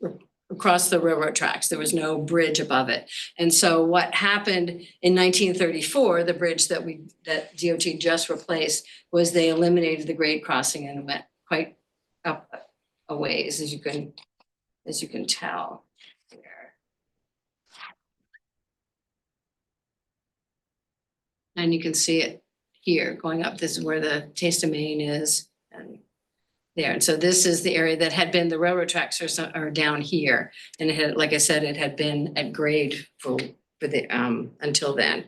across the railroad tracks. There was no bridge above it. And so what happened in 1934, the bridge that DOT just replaced, was they eliminated the grade crossing and went quite up a ways, as you can tell here. And you can see it here going up. This is where the Taste of Maine is, and there. And so this is the area that had been, the railroad tracks are down here. And it had, like I said, it had been at grade for the until then.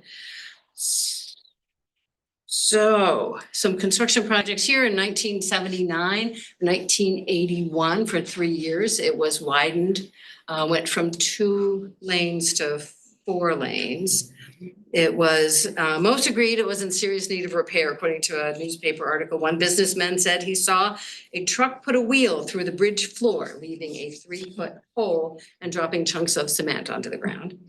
So some construction projects here in 1979, 1981, for 3 years, it was widened, went from 2 lanes to 4 lanes. It was, most agreed it was in serious need of repair, according to a newspaper article. One businessman said he saw a truck put a wheel through the bridge floor, leaving a 3-foot hole and dropping chunks of cement onto the ground.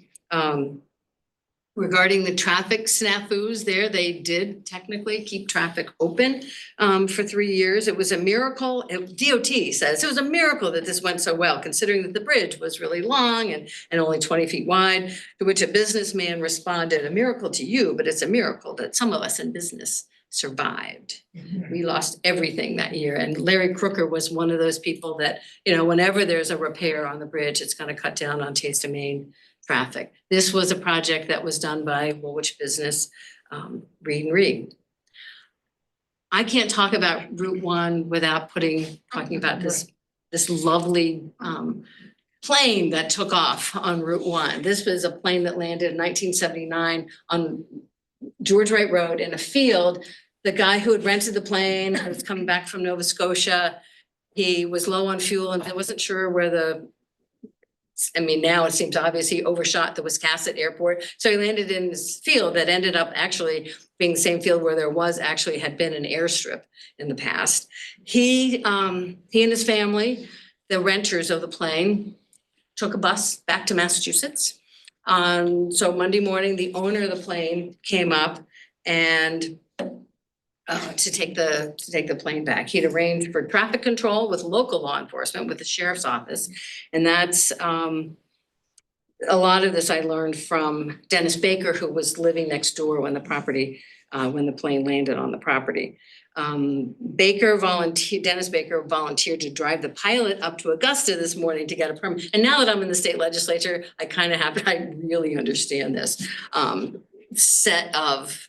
Regarding the traffic snafus there, they did technically keep traffic open for 3 years. It was a miracle. DOT says it was a miracle that this went so well, considering that the bridge was really long and only 20 feet wide, to which a businessman responded, "A miracle to you, but it's a miracle that some of us in business survived." We lost everything that year. And Larry Crooker was one of those people that, whenever there's a repair on the bridge, it's going to cut down on Taste of Maine traffic. This was a project that was done by Woolwich business, Reed and Reed. I can't talk about Route 1 without talking about this lovely plane that took off on Route 1. This was a plane that landed in 1979 on George Wright Road in a field. The guy who had rented the plane was coming back from Nova Scotia. He was low on fuel and I wasn't sure where now it seems obvious he overshot the Wiscasset airport. So he landed in this field that ended up actually being the same field where there had been an airstrip in the past. He and his family, the renters of the plane, took a bus back to Massachusetts. So Monday morning, the owner of the plane came up and to take the plane back. He'd arranged for traffic control with local law enforcement, with the sheriff's office. And that's, a lot of this I learned from Dennis Baker, who was living next door when the plane landed on the property. Dennis Baker volunteered to drive the pilot up to Augusta this morning to get a permit. And now that I'm in the state legislature, I really understand this set of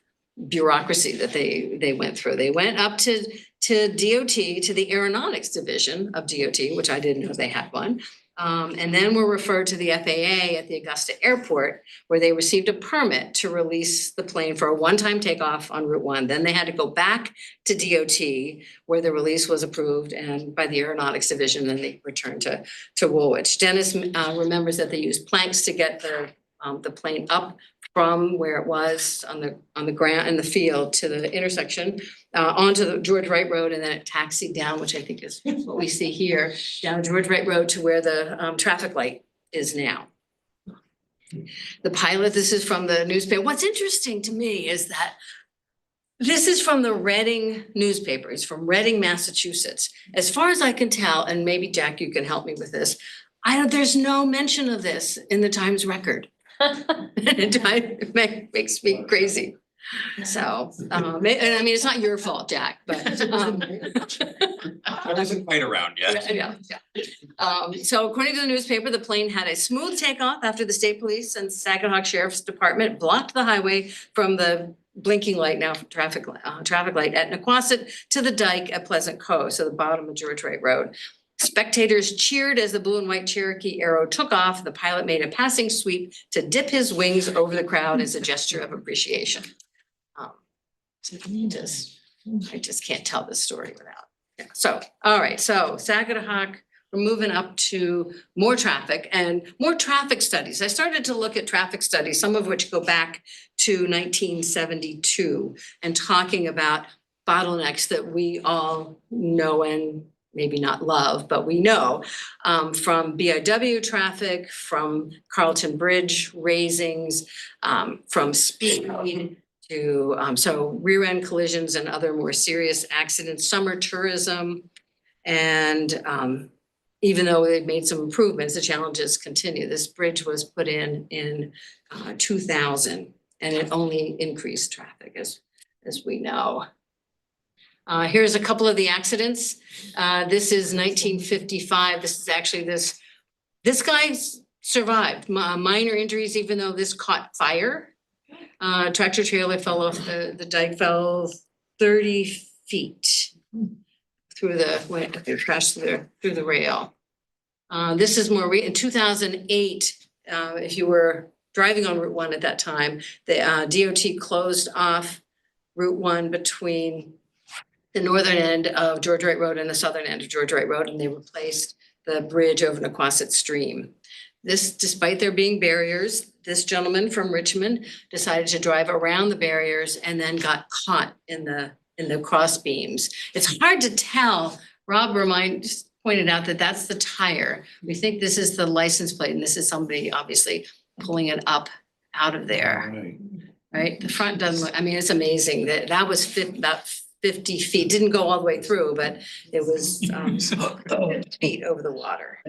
bureaucracy that they went through. They went up to DOT, to the aeronautics division of DOT, which I didn't know they had one. And then were referred to the FAA at the Augusta airport, where they received a permit to release the plane for a one-time takeoff on Route 1. Then they had to go back to DOT, where the release was approved and by the aeronautics division, then they returned to Woolwich. Dennis remembers that they used planks to get the plane up from where it was on the ground in the field to the intersection, onto the George Wright Road, and then it taxied down, which I think is what we see here, down George Wright Road to where the traffic light is now. The pilot, this is from the newspaper. What's interesting to me is that this is from the Reading newspaper. It's from Reading, Massachusetts. As far as I can tell, and maybe Jack, you can help me with this, there's no mention of this in the Times Record. It makes me crazy. So, and I mean, it's not your fault, Jack, but. I wasn't quite around yet. Yeah. So according to the newspaper, the plane had a smooth takeoff after the state police and Saginaw Sheriff's Department blocked the highway from the blinking light, now traffic light at Nequasset to the dike at Pleasant Cove, so the bottom of George Wright Road. Spectators cheered as the blue and white Cherokee Arrow took off. The pilot made a passing sweep to dip his wings over the crowd as a gesture of appreciation. I just can't tell this story without. Yeah. So, all right. So Saginaw, we're moving up to more traffic and more traffic studies. I started to look at traffic studies, some of which go back to 1972, and talking about bottlenecks that we all know and maybe not love, but we know from BIW traffic, from Carlton Bridge raisings, from speed to so rear end collisions and other more serious accidents, summer tourism. And even though they've made some improvements, the challenges continue. This bridge was put in 2000 and it only increased traffic as we know. Here's a couple of the accidents. This is 1955. This is actually this guy survived minor injuries, even though this caught fire. Tractor trailer fell off the dike, fell 30 feet through crashed through the rail. This is more in 2008. If you were driving on Route 1 at that time, the DOT closed off Route 1 between the northern end of George Wright Road and the southern end of George Wright Road, and they replaced the bridge over Nequasset Stream. This, despite there being barriers, this gentleman from Richmond decided to drive around the barriers and then got caught in the cross beams. It's hard to tell. Rob just pointed out that that's the tire. We think this is the license plate, and this is somebody obviously pulling it up out of there, right? The front doesn't look, I mean, it's amazing that was about 50 feet, didn't go all the way through, but it was 50 feet over the water.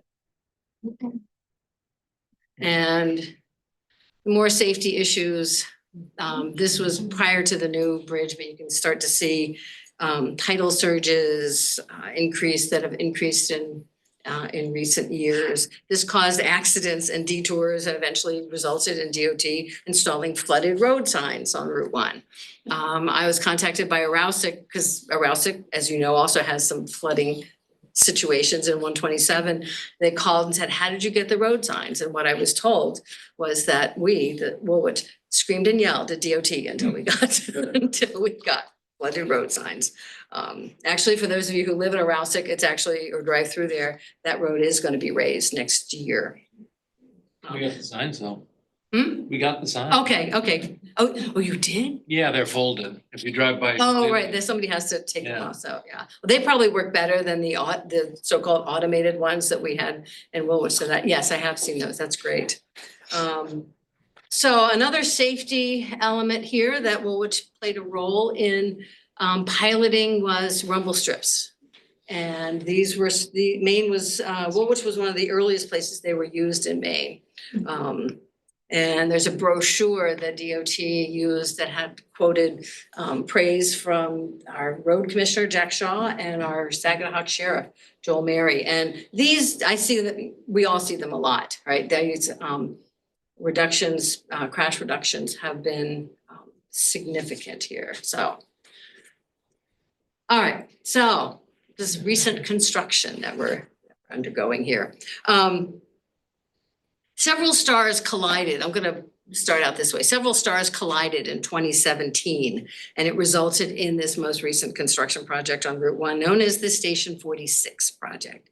And more safety issues. This was prior to the new bridge, but you can start to see tidal surges that have increased in recent years. This caused accidents and detours and eventually resulted in DOT installing flooded road signs on Route 1. I was contacted by Arousik because Arousik, as you know, also has some flooding situations in 127. They called and said, how did you get the road signs? And what I was told was that the Woolwich, screamed and yelled at DOT until we got flooded road signs. Actually, for those of you who live in Arousik, it's actually, or drive through there, that road is going to be raised next year. We got the signs though. Hmm? We got the signs. Okay. Oh, you did? Yeah, they're folded. If you drive by. Oh, right, there's somebody has to take them Yeah. off, so, yeah. Well, they probably work better than the so-called automated ones that we had in Woolwich, so that, yes, I have seen those, that's great. So another safety element here that Woolwich played a role in piloting was rumble strips. And these were, Maine was, Woolwich was one of the earliest places they were used in Maine. And there's a brochure that DOT used that had quoted praise from our road commissioner, Jack Shaw, and our Saginaw Sheriff, Joel Mary. And these, I see that we all see them a lot, right? These reductions, crash reductions have been significant here, so. All right, so this recent construction that we're undergoing here. Several stars collided. I'm gonna start out this way. Several stars collided in 2017, and it resulted in this most recent construction project on Route 1 known as the Station 46 project.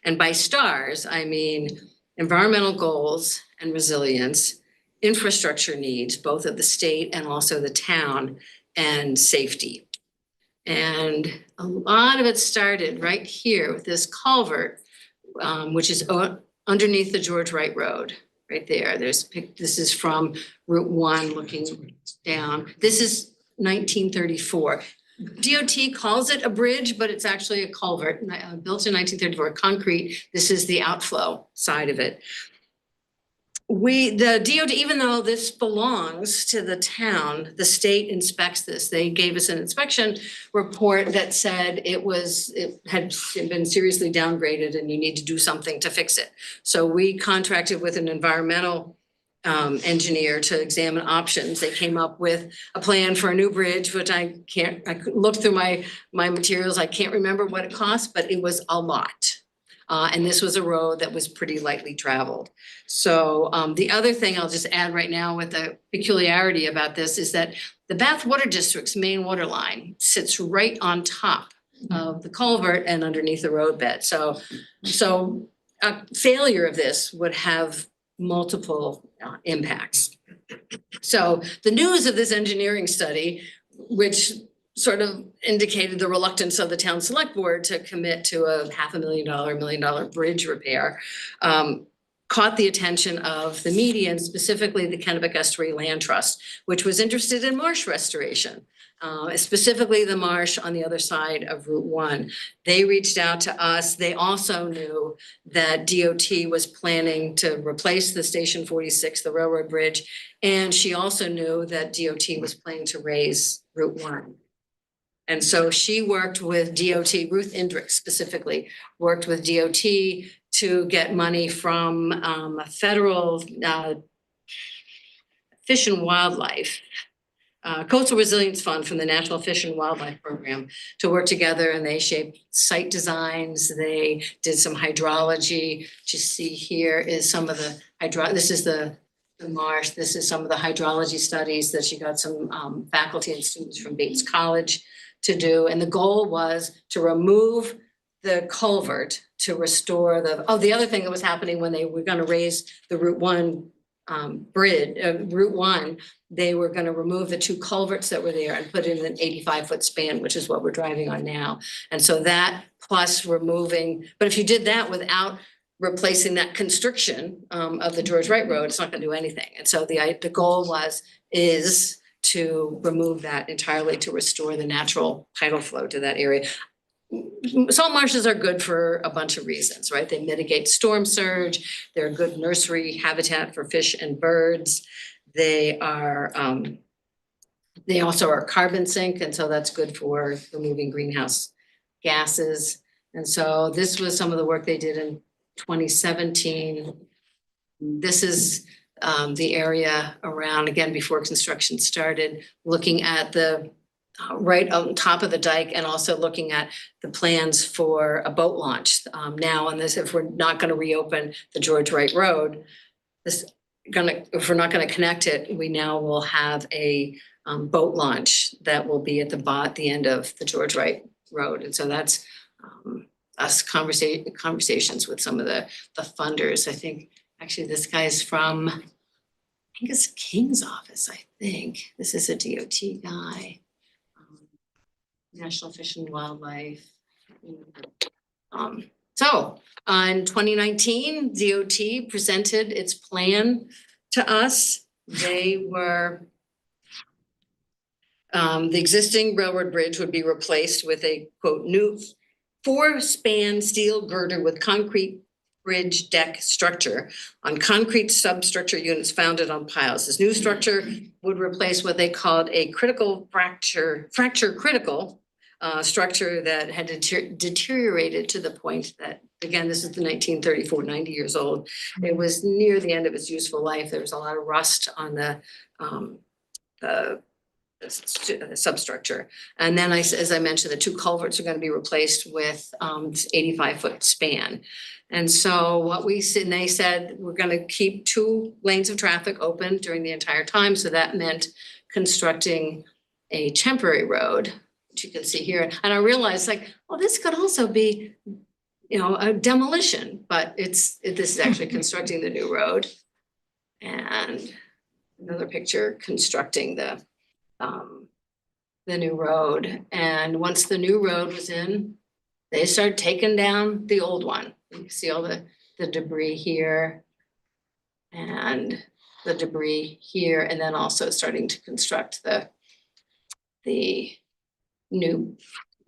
And by stars, I mean environmental goals and resilience, infrastructure needs, both of the state and also the town, and safety. And a lot of it started right here with this culvert, which is underneath the George Wright Road, right there. This is from Route 1 looking down. This is 1934. DOT calls it a bridge, but it's actually a culvert built in 1934, concrete. This is the outflow side of it. The DOT, even though this belongs to the town, the state inspects this. They gave us an inspection report that said it had been seriously downgraded and you need to do something to fix it. So we contracted with an environmental engineer to examine options. They came up with a plan for a new bridge, which I looked through my materials. I can't remember what it cost, but it was a lot. And this was a road that was pretty lightly traveled. So the other thing I'll just add right now with the peculiarity about this is that the Bath Water District's main water line sits right on top of the culvert and underneath the roadbed. So a failure of this would have multiple impacts. So the news of this engineering study, which sort of indicated the reluctance of the town select board to commit to a $500,000, $1 million bridge repair, caught the attention of the media and specifically the Kennebec Estuary Land Trust, which was interested in marsh restoration, specifically the marsh on the other side of Route 1. They reached out to us. They also knew that DOT was planning to replace the Station 46, the railroad bridge, and she also knew that DOT was planning to raise Route 1. And so she worked with DOT, Ruth Indrich specifically, worked with DOT to get money from a federal Fish and Wildlife, Coastal Resilience Fund from the National Fish and Wildlife Program to work together, and they shaped site designs. They did some hydrology. What you see here is some of the this is the marsh. This is some of the hydrology studies that she got some faculty and students from Bates College to do. And the goal was to remove the culvert to restore the other thing that was happening when they were gonna raise the Route 1 bridge, Route 1, they were gonna remove the two culverts that were there and put in an 85-foot span, which is what we're driving on now. And so that plus removing, but if you did that without replacing that constriction of the George Wright Road, it's not gonna do anything. And so the goal is to remove that entirely to restore the natural tidal flow to that area. Salt marshes are good for a bunch of reasons, right? They mitigate storm surge, they're a good nursery habitat for fish and birds. They also are a carbon sink, and so that's good for removing greenhouse gases. And so this was some of the work they did in 2017. This is the area around, again, before construction started, looking at the right on top of the dike and also looking at the plans for a boat launch now on this. If we're not going to reopen the George Wright Road, if we're not going to connect it, we now will have a boat launch that will be at the end of the George Wright Road. And so that's us conversations with some of the funders. I think actually this guy's from, I think it's King's office, I think. This is a DOT guy. National Fish and Wildlife. So in 2019, DOT presented its plan to us. They were, the existing railroad bridge would be replaced with a quote, new 4-span steel girder with concrete bridge deck structure on concrete substructure units founded on piles. This new structure would replace what they called a critical fracture critical structure that had deteriorated to the point that, again, this is the 1934, 90 years old. It was near the end of its useful life. There was a lot of rust on the substructure. And then as I mentioned, the two culverts are going to be replaced with 85-foot span. And so what they said, we're going to keep 2 lanes of traffic open during the entire time. So that meant constructing a temporary road, which you can see here. And I realized well, this could also be, a demolition, but this is actually constructing the new road. And another picture constructing the new road. And once the new road was in, they started taking down the old one. You can see all the debris here and the debris here, and then also starting to construct the new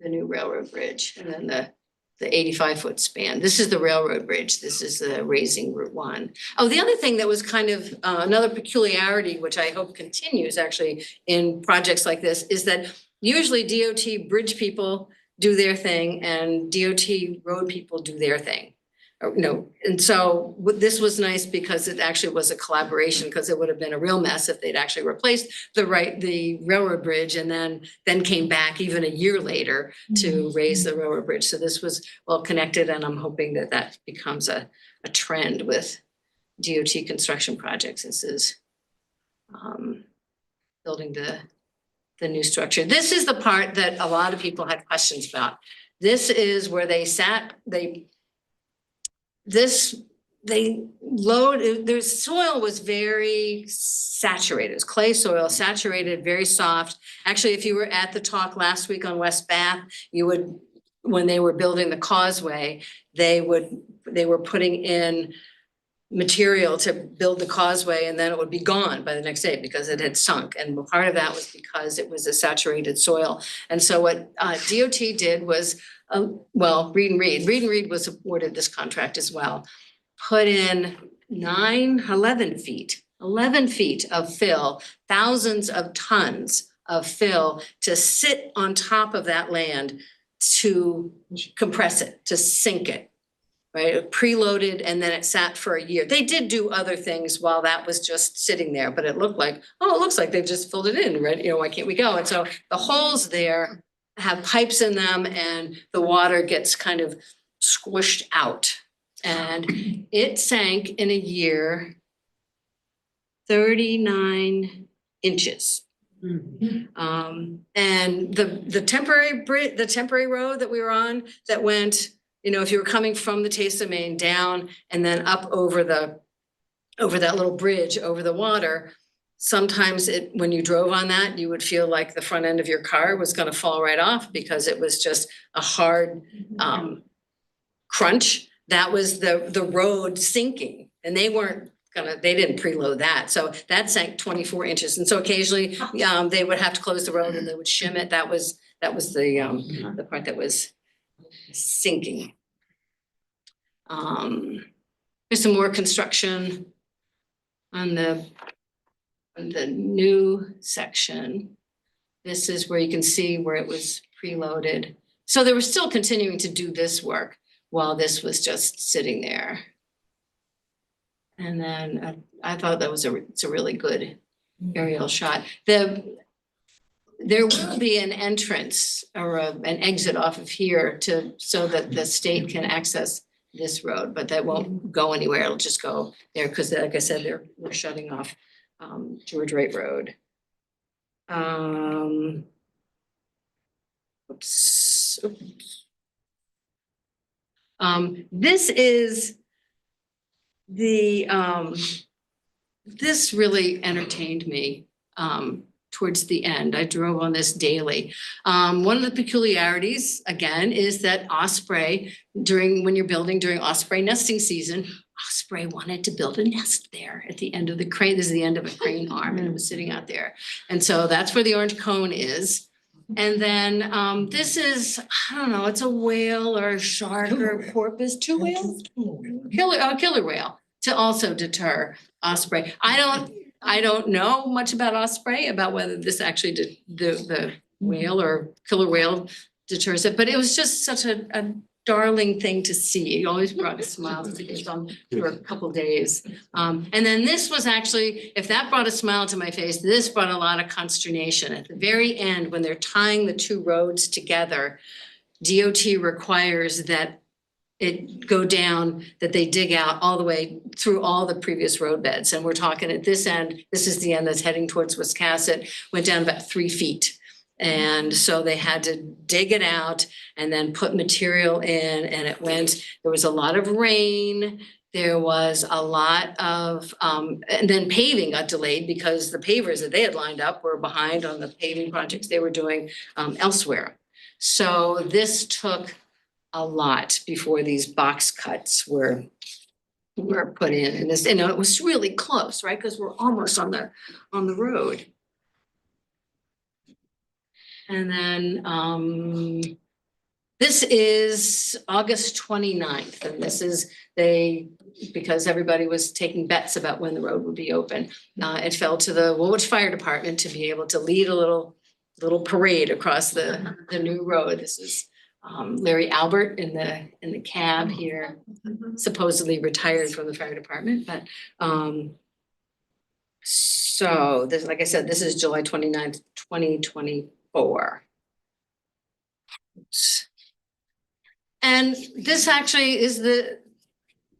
railroad bridge, and then the 85-foot span. This is the railroad bridge. This is the raising Route 1. Oh, the other thing that was kind of another peculiarity, which I hope continues actually in projects like this, is that usually DOT bridge people do their thing and DOT road people do their thing. And so this was nice because it actually was a collaboration, because it would have been a real mess if they'd actually replaced the railroad bridge and then came back even a year later to raise the railroad bridge. So this was well connected, and I'm hoping that becomes a trend with DOT construction projects. This is building the new structure. This is the part that a lot of people had questions about. This is where their soil was very saturated. It was clay soil, saturated, very soft. Actually, if you were at the talk last week on West Bath, when they were building the causeway, they were putting in material to build the causeway, and then it would be gone by the next day because it had sunk. And part of that was because it was a saturated soil. And so what DOT did was, Reed and Reed was awarded this contract as well, put in 11 feet of fill, thousands of tons of fill to sit on top of that land to compress it, to sink it. Right, preloaded, and then it sat for a year. They did do other things while that was just sitting there, but it looks like they've just filled it in, right? Why can't we go? And so the holes there have pipes in them, and the water gets kind of squished out. And it sank in a year 39 inches. And the temporary road that we were on that went you know, if you were coming from the Tesa Main down and then up over that little bridge over the water, sometimes when you drove on that, you would feel like the front end of your car was gonna fall right off because it was just a hard crunch. That was the road sinking, and they didn't preload that. So that sank 24 inches. And so occasionally they would have to close the road and they would shim it. That was the part that was sinking. There's some more construction on the new section. This is where you can see where it was preloaded. So they were still continuing to do this work while this was just sitting there. And then I thought that was it's a really good aerial shot. There will be an entrance or an exit off of here so that the state can access this road, but that won't go anywhere. It'll just go there because, like I said, we're shutting off George Wright Road. Oops. This is this really entertained me towards the end. I drove on this daily. One of the peculiarities, again, is that osprey, when you're building during osprey nesting season, osprey wanted to build a nest there at the end of the crane. This is the end of a crane arm, and it was sitting out there. And so that's where the orange cone is. And then this is, I don't know, it's a whale or a shark or a porpoise, two whales? Killer whale to also deter osprey. I don't know much about osprey, about whether this actually did the whale or killer whale deters it, but it was just such a darling thing to see. It always brought a smile to me for a couple days. And then this was actually, if that brought a smile to my face, this brought a lot of consternation. At the very end, when they're tying the two roads together, DOT requires that it go down, that they dig out all the way through all the previous road beds. And we're talking at this end, this is the end that's heading towards Wiscasset, went down about 3 feet. And so they had to dig it out and then put material in, and there was a lot of rain. There was a lot of, and then paving got delayed because the pavers that they had lined up were behind on the paving projects they were doing elsewhere. So this took a lot before these box cuts were put in. And this, it was really close, right? Because we're almost on the road. And then this is August 29th, and this is because everybody was taking bets about when the road would be open. It fell to the Woolwich Fire Department to be able to lead a little parade across the new road. This is Larry Albert in the cab here, supposedly retired from the fire department, but so this, like I said, this is July 29th, 2024. And this actually is the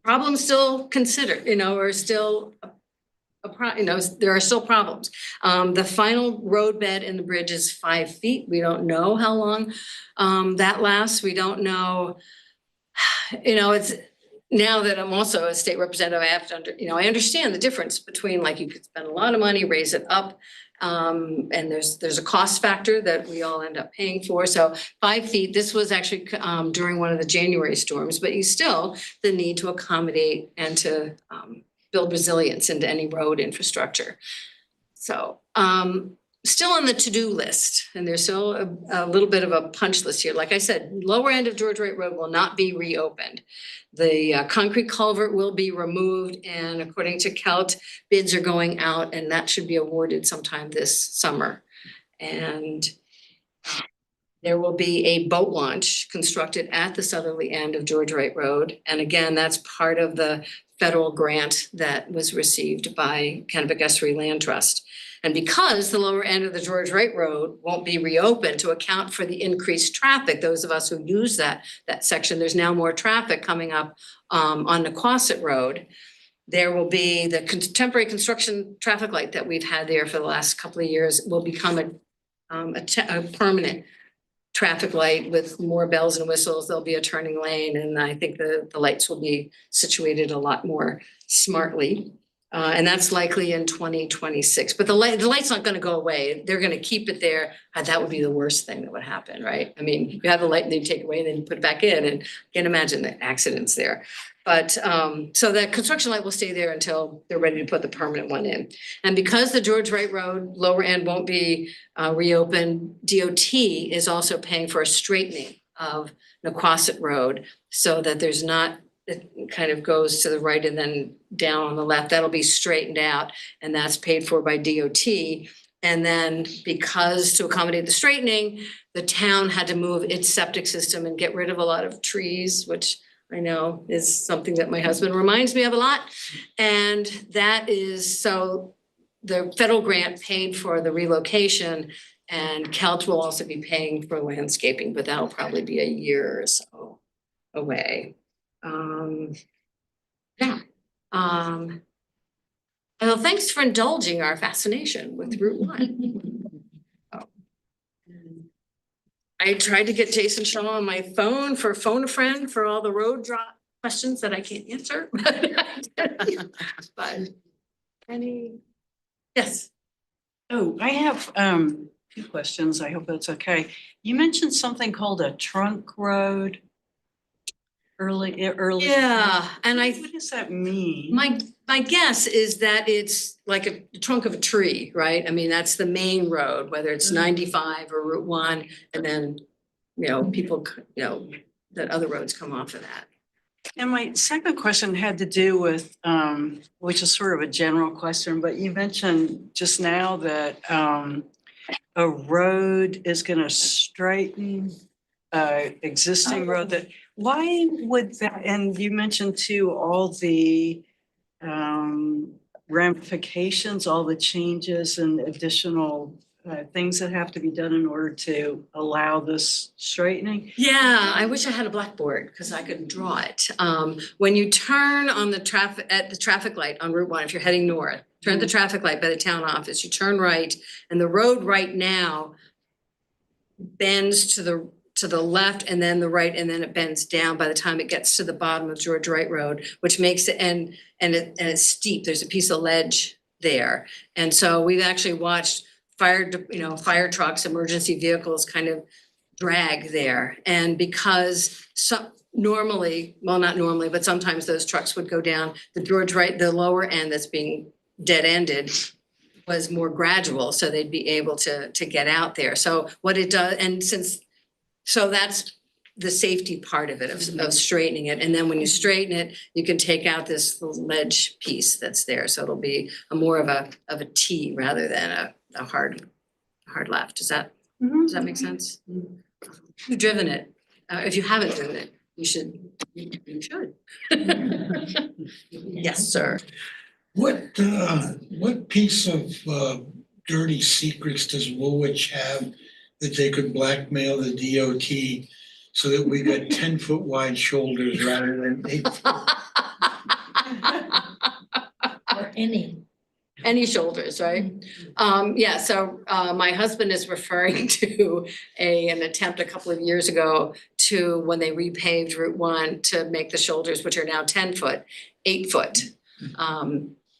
problem still considered, or still there are still problems. The final road bed in the bridge is 5 feet. We don't know how long that lasts. We don't know, it's now that I'm also a state representative, I have to I understand the difference between, like, you could spend a lot of money, raise it up, and there's a cost factor that we all end up paying for. So 5 feet, this was actually during one of the January storms, but the need to accommodate and to build resilience into any road infrastructure. So still on the to-do list, and there's still a little bit of a punch list here. Like I said, lower end of George Wright Road will not be reopened. The concrete culvert will be removed, and according to CALT, bids are going out, and that should be awarded sometime this summer. And there will be a boat launch constructed at the southerly end of George Wright Road. And again, that's part of the federal grant that was received by Kennebec Estuary Land Trust. And because the lower end of the George Wright Road won't be reopened to account for the increased traffic, those of us who use that section, there's now more traffic coming up on Nequasset Road. There will be the temporary construction traffic light that we've had there for the last couple of years will become a permanent traffic light with more bells and whistles. There'll be a turning lane, and I think the lights will be situated a lot more smartly. And that's likely in 2026, but the light's not gonna go away. They're gonna keep it there. That would be the worst thing that would happen, right? I mean, you have the light and then you take it away, then you put it back in, and can't imagine the accidents there. But, so that construction light will stay there until they're ready to put the permanent one in. And because the George Wright Road lower end won't be reopened, DOT is also paying for a straightening of Nequasit Road so that there's not, it kind of goes to the right and then down on the left. That'll be straightened out, and that's paid for by DOT. And then because to accommodate the straightening, the town had to move its septic system and get rid of a lot of trees, which I know is something that my husband reminds me of a lot. And that is, so the federal grant paid for the relocation, and CALT will also be paying for landscaping, but that'll probably be a year or so away. Yeah. Well, thanks for indulging our fascination with Route 1. Oh. I tried to get Jason Shaw on my phone for phone a friend for all the road drop questions that I can't answer. But yes. Oh, I have a few questions. I hope that's okay. You mentioned something called a trunk road early. Yeah, and What does that mean? my guess is that it's like a trunk of a tree, right? I mean, that's the main road, whether it's 95 or Route 1, and then, people, that other roads come off of that. And my second question had to do with, which is sort of a general question, but you mentioned just now that a road is going to straighten existing road. That why would that? And you mentioned too all the ramifications, all the changes and additional things that have to be done in order to allow this straightening. Yeah, I wish I had a blackboard because I could draw it. When you turn on the traffic at the traffic light on Route 1, if you're heading north, turn the traffic light by the town office, you turn right, and the road right now bends to the left and then the right, and then it bends down by the time it gets to the bottom of George Wright Road, which makes it and it's steep. There's a piece of ledge there. And so we've actually watched fire trucks, emergency vehicles kind of drag there. And because normally, well, not normally, but sometimes those trucks would go down the George Wright, the lower end that's being dead-ended was more gradual, so they'd be able to get out there. So what it does, and so that's the safety part of it, of straightening it. And then when you straighten it, you can take out this little ledge piece that's there. So it'll be more of a T rather than a hard left. Does that make sense? You've driven it. If you haven't driven it, you should. Yes, sir. What piece of dirty secrets does Woolwich have that they could blackmail the DOT so that we got 10-foot wide shoulders rather than 8? Or Any shoulders, right? Yeah, so my husband is referring to an attempt a couple of years ago to when they repaved Route 1 to make the shoulders, which are now 10 foot, 8 foot.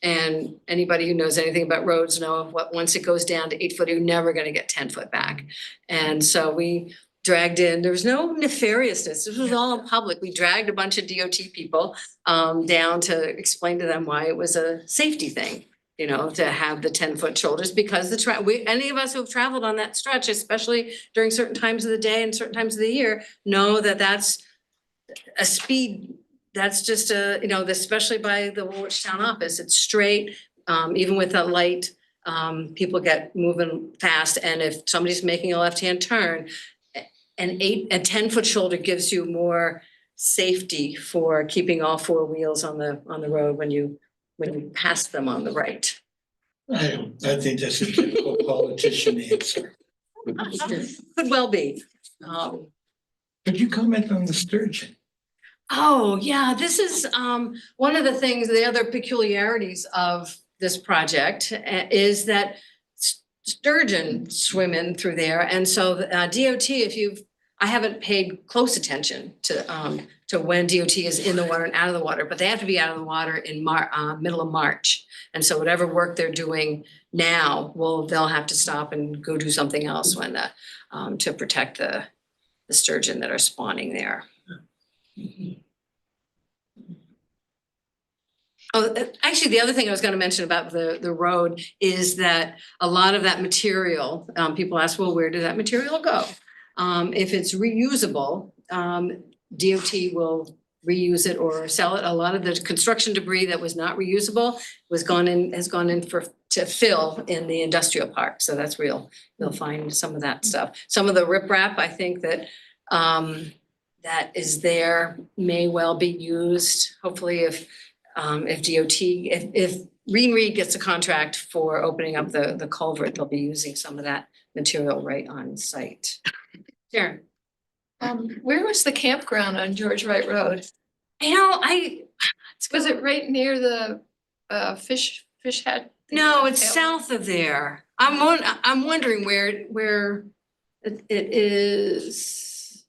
And anybody who knows anything about roads know what once it goes down to 8 foot, you're never gonna get 10 foot back. And so we dragged in, there was no nefariousness. This was all in public. We dragged a bunch of DOT people down to explain to them why it was a safety thing, to have the 10-foot shoulders, because any of us who have traveled on that stretch, especially during certain times of the day and certain times of the year, know that that's a speed. That's just especially by the Woolwich town office, it's straight, even with a light, people get moving fast. And if somebody's making a left-hand turn, a 10-foot shoulder gives you more safety for keeping all four wheels on the road when you pass them on the right. I think that's a typical politician answer. Could well be. Could you comment on the sturgeon? Oh, yeah, this is one of the things, the other peculiarities of this project is that sturgeon swimming through there. And so DOT, I haven't paid close attention to when DOT is in the water and out of the water, but they have to be out of the water in middle of March. And so whatever work they're doing now, they'll have to stop and go do something else when to protect the sturgeon that are spawning there. Oh, actually, the other thing I was gonna mention about the road is that a lot of that material, people ask, well, where did that material go? If it's reusable, DOT will reuse it or sell it. A lot of the construction debris that was not reusable has gone in to fill in the industrial park. So that's real. You'll find some of that stuff. Some of the riprap, I think that that is there may well be used. Hopefully if DOT, if Reed gets a contract for opening up the culvert, they'll be using some of that material right on site. Sharon. Where was the campground on George Wright Road? Was it right near the fish hatch? No, it's south of there. I'm wondering where it is.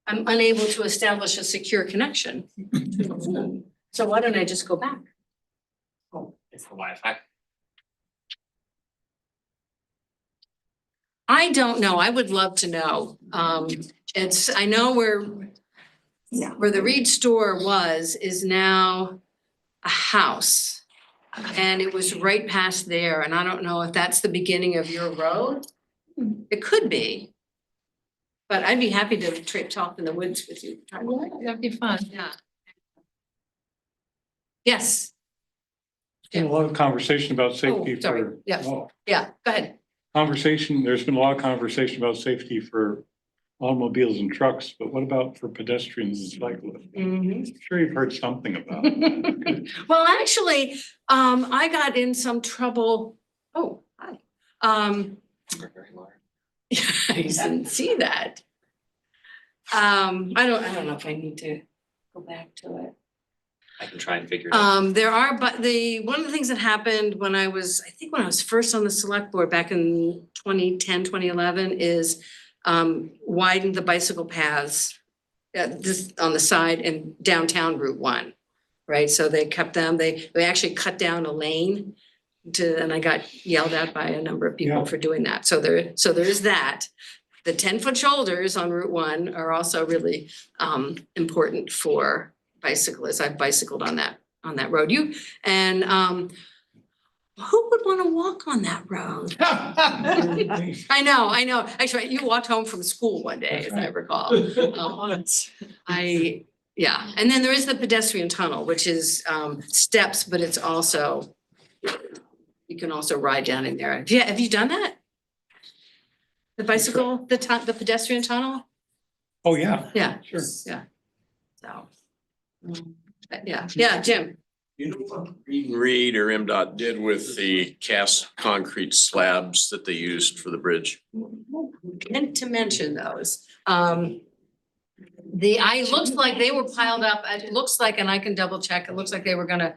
I'm unable to establish a secure connection. So why don't I just go back? Oh, it's the Wi-Fi. I don't know. I would love to know. I know where the Reed store is now a house. And it was right past there, and I don't know if that's the beginning of your road. It could be. But I'd be happy to talk in the woods with you. That'd be fun. Yeah. Yes. Been a lot of conversation about safety sorry. for. Yeah. Oh, Yeah, go ahead. there's been a lot of conversation about safety for automobiles and trucks, but what about for pedestrians and cyclists? I'm sure you've heard something about it. Well, actually, I got in some trouble. Oh, hi. We're very large. I didn't see that. I don't know if I need to go back to it. I can try and figure it out. There are, but one of the things that happened when I was first on the select board back in 2010, 2011 is widened the bicycle paths this on the side and downtown Route 1, right? So they kept them, they actually cut down a lane and I got yelled at by a number of people Yeah. for doing that. So there is that. The 10-foot shoulders on Route 1 are also really important for bicyclists. I've bicycled on that road. Who would want to walk on that road? I know. Actually, you walked home from school one day, as I recall. And then there is the pedestrian tunnel, which is steps, but it's also, you can also ride down in there. Have you done that? The bicycle, the pedestrian tunnel? Oh, yeah, Yeah. sure. Yeah. So. Yeah, Jim. You know what Reed or MDOT did with the cast concrete slabs that they used for the bridge? Meant to mention those. Looks like they were piled up, it looks like, and I can double check, it looks like they were gonna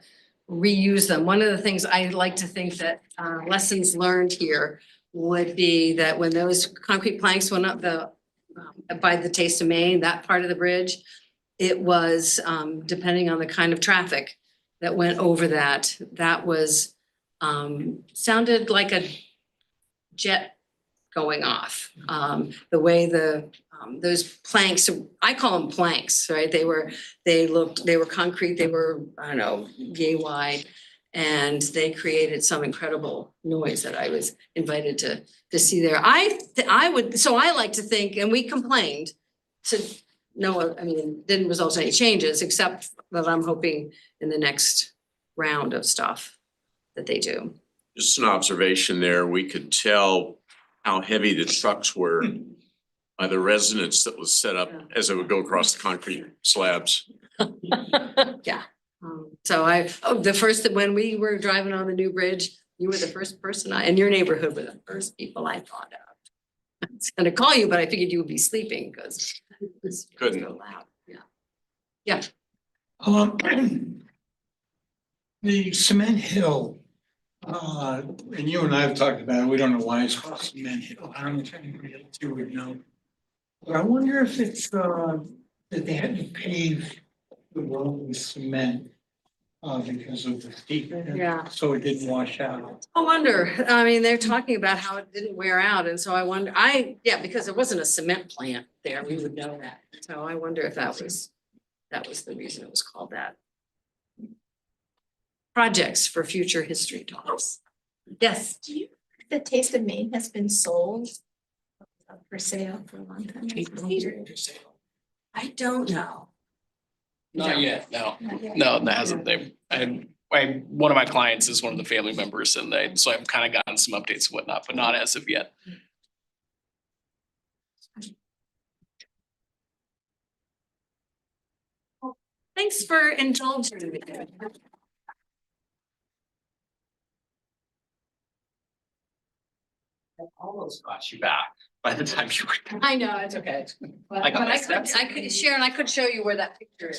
reuse them. One of the things I like to think that lessons learned here would be that when those concrete planks went up by the Taste of Maine, that part of the bridge, it was depending on the kind of traffic that went over that was sounded like a jet going off. The way those planks, I call them planks, right? They were concrete, they were, I don't know, yay wide. And they created some incredible noise that I was invited to see there. I like to think, and we complained didn't result in any changes, except that I'm hoping in the next round of stuff that they do. Just an observation there, we could tell how heavy the trucks were by the resonance that was set up as it would go across the concrete slabs. Yeah. When we were driving on the new bridge, you were the first person in your neighborhood were the first people I thought of. I was gonna call you, but I figured you would be sleeping because it was Couldn't. so loud. Yeah. The Cement Hill, And you and I have talked about it, we don't know why it's called cement hill, I don't know if anybody else here would know. But I wonder if it's, that they had to pave the road with cement, because of the steep. Yeah. So it didn't wash out. I wonder, I mean, they're talking about how it didn't wear out, and so I wonder, because there wasn't a cement plant there, we would know that. So I wonder if that was the reason it was called that. Projects for future history talks. Yes. Do you, the Taste of Maine has been sold for sale for a long time? I don't know. Not yet, no, Not yet. no, that hasn't, one of my clients is one of the family members and so I've kind of gotten some updates and whatnot, but not as of yet. Thanks for indulging me. I almost got you back by the time you were done. I know, it's okay. But I got my I steps. could, Sharon, I could show you where that picture is.